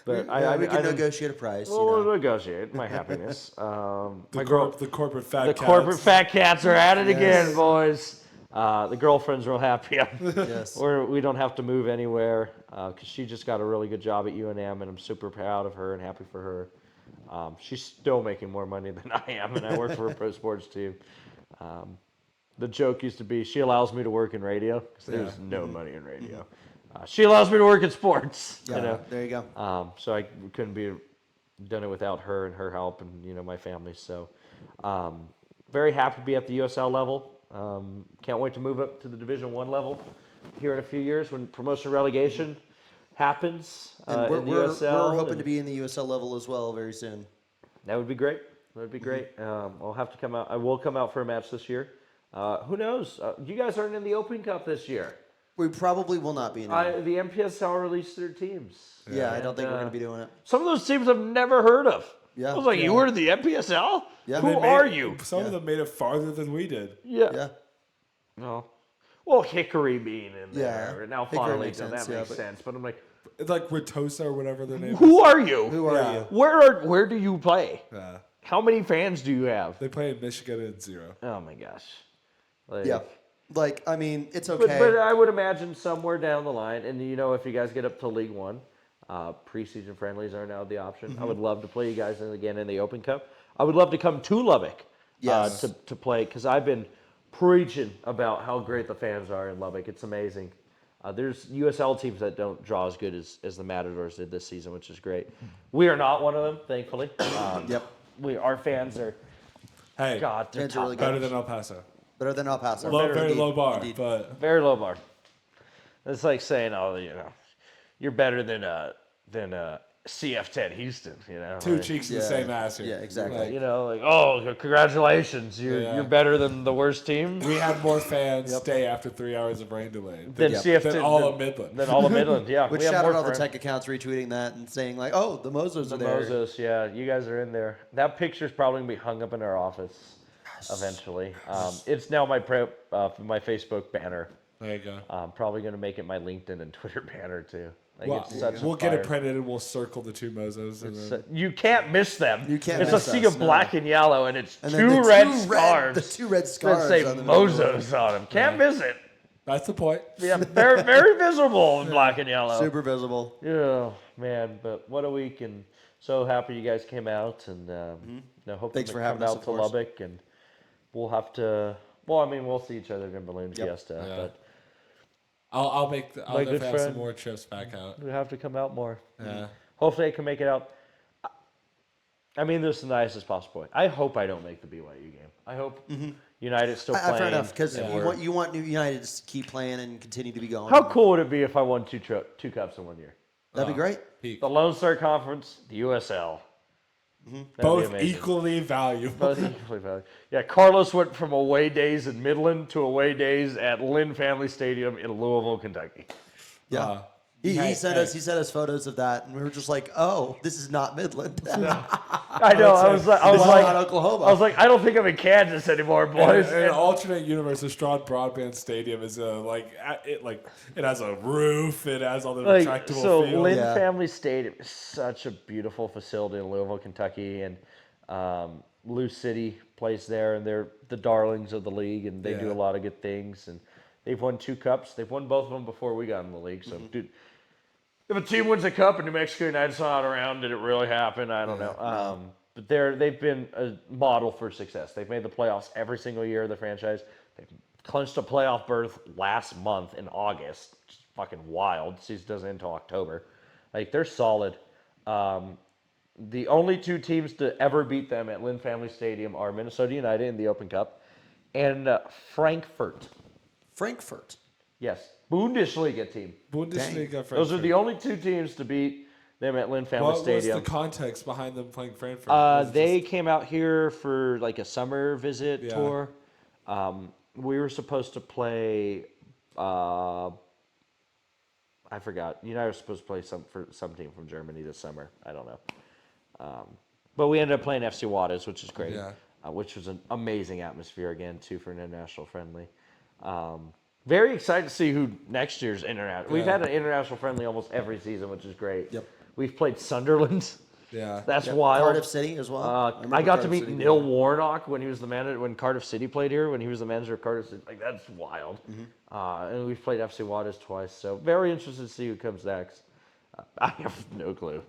But we can negotiate a price. We'll negotiate my happiness. The corporate fat The cats. corporate fat cats are at it again, boys. The girlfriend's real happy. Yes. We don't have to move anywhere because she just got a really good job at UNM, and I'm super proud of her and happy for her. She's still making more money than I am, and I work for a pro sports team. The joke used to be she allows me to work in radio because there's no money in radio. She allows me to work in sports. Yeah. There you go. So I couldn't be done it without her and her help and my family. So very happy to be at the USL level. Can't wait to move up to the Division I level here in a few years when promotion relegation happens And in the USL. we're hoping to be in the USL level as well very soon. That would be great. That would be great. I'll have to come out. I will come out for a match this year. Who knows? You guys aren't in the Open Cup this year. We probably will not be in it. The MPSL released their teams. Yeah, I don't think we're going to be doing it. Some of those teams I've never heard of. Yeah. I was like, you were in the MPSL? Yeah. Who They are you? Some of them made it farther than we did. Yeah. Yeah. No. Well, Hickory being in Yeah. there. Now Hickory Fond du makes Lac, that sense, yeah, makes but- sense. But I'm like, It's like Ritosa or whatever their name is. who are you? Who are you? Where do you play? Yeah. How many fans do you have? They play in Michigan and 0. Oh my gosh. Like, Yeah. Like, I mean, it's okay. But I would imagine somewhere down the line, and if you guys get up to League One, preseason friendlies are now the option. I would love to play you guys again in the Open Cup. I would love to come to Lubbock Yes. to play, because I've been preaching about how great the fans are in Lubbock. It's amazing. There's USL teams that don't draw as good as the Matadors did this season, which is great. We are not one of them, thankfully. Yep. Our fans are, Hey, God, they're Fans are top really good. better than El Paso. Better than El Paso. Very Indeed. low bar, Indeed. but very low bar. It's like saying, you're better than CF10 Houston, two like, cheeks in yeah. the same ass here. Yeah, exactly. Like, congratulations, you're better than the worst team. we had more fans stay after 3 hours of rain delay Than CF10, than all of Midland. Than all of Midland, yeah. Which we have shout more out all the friends. tech accounts retweeting that and saying like, "Oh, the Mozos are The there." MOZOS, yeah, you guys are in there. That picture's probably gonna be hung up in our office eventually. It's now my Facebook banner. There you go. I'm probably gonna make it my LinkedIn and Twitter banner too. Like, Well, it's such we'll a get it fire- printed and we'll circle the 2 Mozos. And then, You can't miss them. You can't It's miss a sea us, of no. black and yellow, and it's And two then the red two scarves. the two red that scarves say on the middle of it. MOZOS on them. Can't miss it. that's the point. Yeah, they're very visible in black and yellow. Super visible. Yeah, man, but what a week, and so happy you guys came out, and hopefully Thanks for come having us, out of to course. Lubbock, and we'll have to. Well, I mean, we'll see each other in Balloon Fiesta, Yeah. but I'll My definitely good have some friend. more trips back out. we have to come out more. Yeah. Hopefully, I can make it out. I mean this in the nicest possible way. I hope I don't make the BYU game. I hope United's still playing. Fair enough, because and you we're- want New United to keep playing and continue to be going. How cool would it be if I won two cups in 1 year? That'd be great. Peak. The Lone Star Conference, the USL. That'd be Both amazing. equally valuable. Both equally valuable. Yeah, Carlos went from away days in Midland to away days at Lynn Family Stadium in Louisville, Kentucky. Yeah. He sent us photos of that, and we were just like, "Oh, this is not Midland. I know. I was This is like, not Oklahoma." I was like, I don't think I'm in Kansas anymore, boys. In an alternate universe, the Straught Broadband Stadium is it has a roof. It has all the retractable so fields. Lynn Yeah. Family Stadium is such a beautiful facility in Louisville, Kentucky, and Lou City plays there, and they're the darlings of the league, and they do Yeah. a lot of good things, and they've won 2 cups. They've won both of them before we got in the league. So, dude, if a team wins a cup and New Mexico United's not around, did it really happen? I don't know. But they've been a model for success. They've made the playoffs every single year of the franchise. They've clinched a playoff berth last month in August. Just fucking wild. Season doesn't end until October. Like, they're solid. The only 2 teams to ever beat them at Lynn Family Stadium are Minnesota United in the Open Cup and Frankfurt. Frankfurt. Yes, Bundesliga team. Bundesliga. Those are the only 2 teams to beat them at Lynn Family What was Stadium. the context behind them playing Frankfurt? Was it They came out here for like a summer visit Yeah. tour. We were supposed to play. I forgot. United was supposed to play for some team from Germany this summer. I don't know. But we ended up playing FC Waters, which is great. Yeah. Which was an amazing atmosphere again too for an international friendly. Very excited to see who next year's international. We've Yeah. had an international friendly almost every season, which is great. Yep. We've played Sunderland. Yeah. That's Yep. wild. Cardiff City as well. I got to meet Neil Warnock when he was the manager when Cardiff City played here. When he was the manager of Cardiff City, like that's wild. And we've played FC Waters twice, so very interested to see who comes next. I have no clue.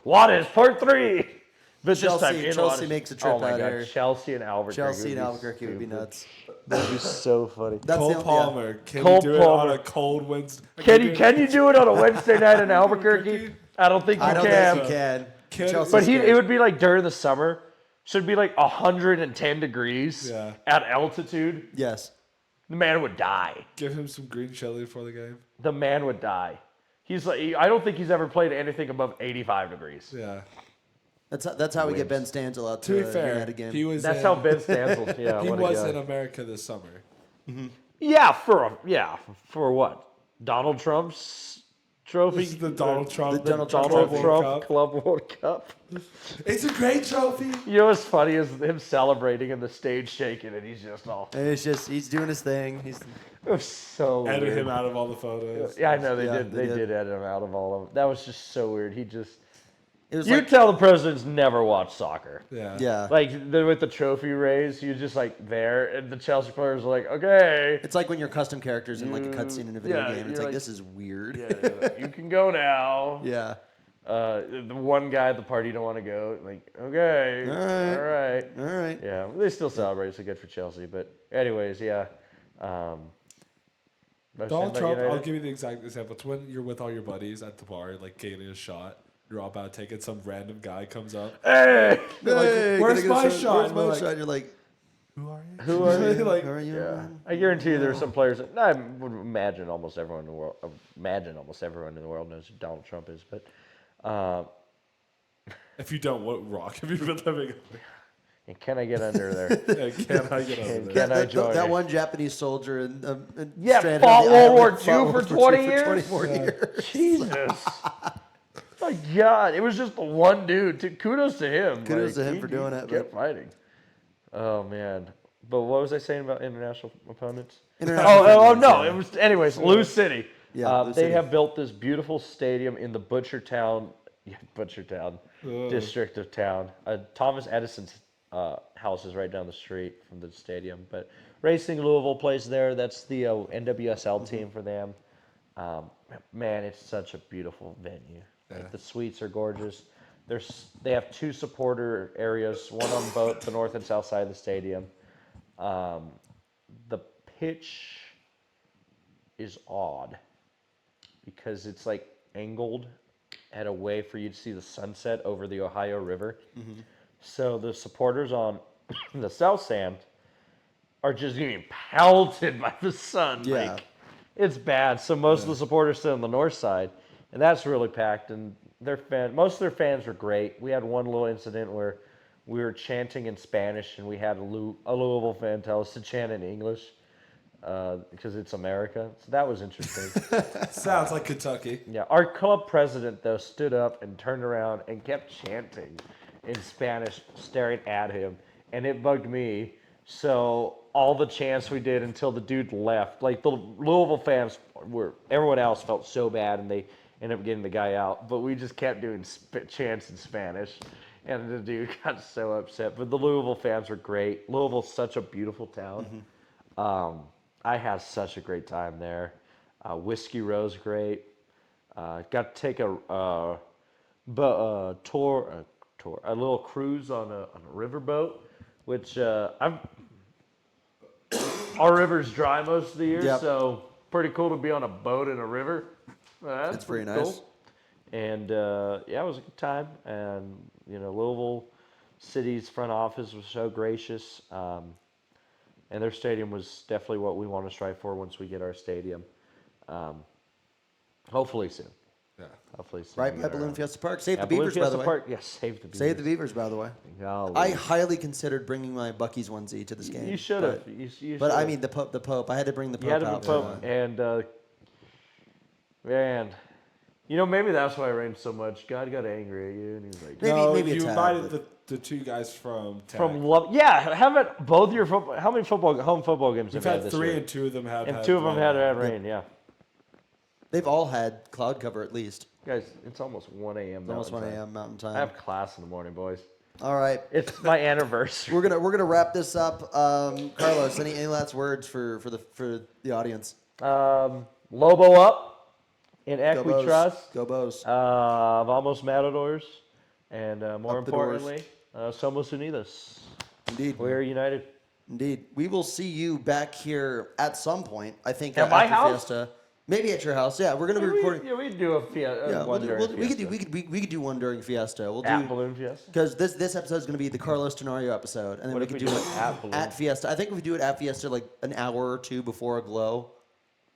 Waters Part 3. But this time in Chelsea Waters. makes a trip oh my out God, here. Chelsea and Albuquerque. Chelsea and would be Albuquerque would be stupid. nuts. That'd be so funny. That's Cole the- Palmer. Can Cole you do it on Palmer. a cold Wednesday? Can you do it on a Wednesday night in Albuquerque? I don't think you I don't can. think you can. Can- Chelsea's But good. it would be like during the summer. So it'd be like 110 degrees Yeah. at altitude. Yes. The man would die. Give him some green chili before the game. The man would die. He's like, I don't think he's ever played anything above 85 degrees. Yeah. That's how we get Ben Stansel out To to be fair, that again. he was. That's how Ben Stansel. Yeah, He what a was guy. in America this summer. Yeah, for what? Donald Trump's trophy. This is the Donald Trump. the Donald Donald Trump Trump World Cup. Club World Cup. It's a great trophy. You know what's funny is him celebrating and the stage shaking, and he's just all. And it's just he's doing his thing. He's It was so Edit weird. him out of all the photos. Yeah, I know they Yeah, did. they They did. did edit him out of all of them. That was just so weird. it was You like tell the president's never watched soccer. yeah. Like with the trophy raise, he was just like there, and the Chelsea players were like, "Okay, It's like when you're custom characters in like a cutscene in a video Yeah, game. It's you're like like- this is weird. yeah, you can go now." Yeah. The one guy at the party don't want to go. Like, okay, All all right. All right. Yeah, they still celebrate, so good for Chelsea. But anyways, yeah. Donald Trump, I'll give you the exact example. It's when you're with all your buddies at the bar, like getting a shot. You're all about to take it. Some random guy comes up. Hey, Hey, "Where's can I my get a shot?" Where's And my we're like, shot? And you're like, Who are you? who are you? Like, who are you? Yeah, man? I guarantee you there are some players. I would imagine almost everyone in the world. Imagine almost everyone in the world knows who Donald Trump is. But if you don't, what rock have you been living? and can I get under there? Yeah, can I get over And there? can I join? That one Japanese soldier Yeah, stranded fought on the World island, War fought II World for War 20 II years? 24 years. Jesus. My God, it was just the one dude. Kudos to him. Kudos to him he- for doing he it, Kept fighting. Oh man. But what was I saying about international opponents? International Oh opponents, no! yeah. It was anyways. Lou City. Yeah, Lou they City. have built this beautiful stadium in the Butchertown district of town. Thomas Edison's house is right down the street from the stadium. But Racing Louisville plays there. That's the NWSL team for them. Man, it's such a beautiful venue. Like, the suites are gorgeous. They have two supporter areas, one on both the north and south side of the stadium. The pitch is odd because it's like angled at a way for you to see the sunset over the Ohio River. So the supporters on the south stand are just getting pelted by the sun. Yeah. Like, it's bad. So most of the supporters sit on the north side, and that's really packed. And most of their fans were great. We had one little incident where we were chanting in Spanish, and we had a Louisville fan tell us to chant in English because it's America. So that was interesting. Sounds like Kentucky. Yeah, our club president though stood up and turned around and kept chanting in Spanish, staring at him, and it bugged me. So all the chants we did until the dude left, like the Louisville fans everyone else felt so bad, and they ended up getting the guy out. But we just kept doing chants in Spanish, and the dude got so upset. But the Louisville fans were great. Louisville's such a beautiful town. I had such a great time there. Whiskey Row's great. Got to take a little cruise on a riverboat, which our river's dry most of the year, Yep. so pretty cool to be on a boat in a river. That's It's pretty pretty nice. cool. And yeah, it was a good time. And Louisville City's front office was so gracious. And their stadium was definitely what we want to strive for once we get our stadium. Hopefully soon. Yeah. Hopefully soon. Right by Balloon Fiesta Park. Save Yeah, the Beavers, Balloon by the Fiesta way. Park. Yes, save the Beavers. Save the Beavers, by the way. Golly. I highly considered bringing my Buc-ee's onesie to this game. You should have. You But I should've. mean, the Pope. I had to bring the Pope You had to out. be Pope, and man, maybe that's why it rained so much. God got angry at you, and he's like, Maybe a you tad, invited but- the two guys from Tech. from love. Yeah, haven't both your football? How many home football games We've have you had had this three, year? and two of them have. And two of them rain. had rain. Yeah, They've all had cloud cover at least. guys, it's almost 1 a.m. It's almost 1 Mountain Time. a.m. Mountain I Time. have class in the morning, boys. All right. It's my anniversary. We're gonna wrap this up. Carlos, any last words for the audience? Lobo up in Go Bows. Equitrust. Go Bows. Vamos Matadors, and more Up the doors. importantly, Somos Unidos. Indeed. We're united. Indeed. We will see you back here at some point. I think At my after house? Fiesta. Maybe at your house. Yeah, we're gonna be recording. Yeah, we could do a Fiesta. Yeah, one during we could Fiesta. do one during Fiesta. We'll At do Balloon Fiesta. because this episode is gonna be the Carlos Tenorio episode, and then What we if could we do do it it at Balloon? at Fiesta. I think if we do it at Fiesta like an hour or two before a glow,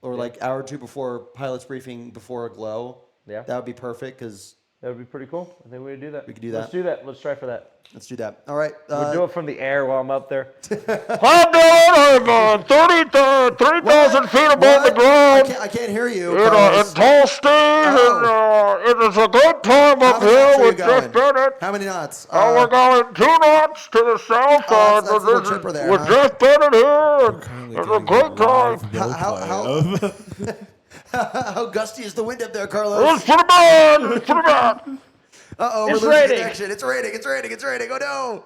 or like hour or two before pilot's briefing before a glow. Yeah. That would be perfect because That would be pretty cool. I think we could do that. We could do Let's that. do that. Let's try for that. let's do that. All right. We'll do it from the air while I'm up there. I'm 3,000 feet above the ground. I can't hear you. In tall steam, it is a good time up here with Jeff Bennett. How many knots? We're going 2 knots to the south that's a little chipper there, with huh? Jeff Bennett here. And Currently it's a getting great time. live How gusty is the wind up there, Carlos? It's pretty bad. It's pretty bad. Uh-oh, we're It's losing raining. connection. It's raining. Oh, no.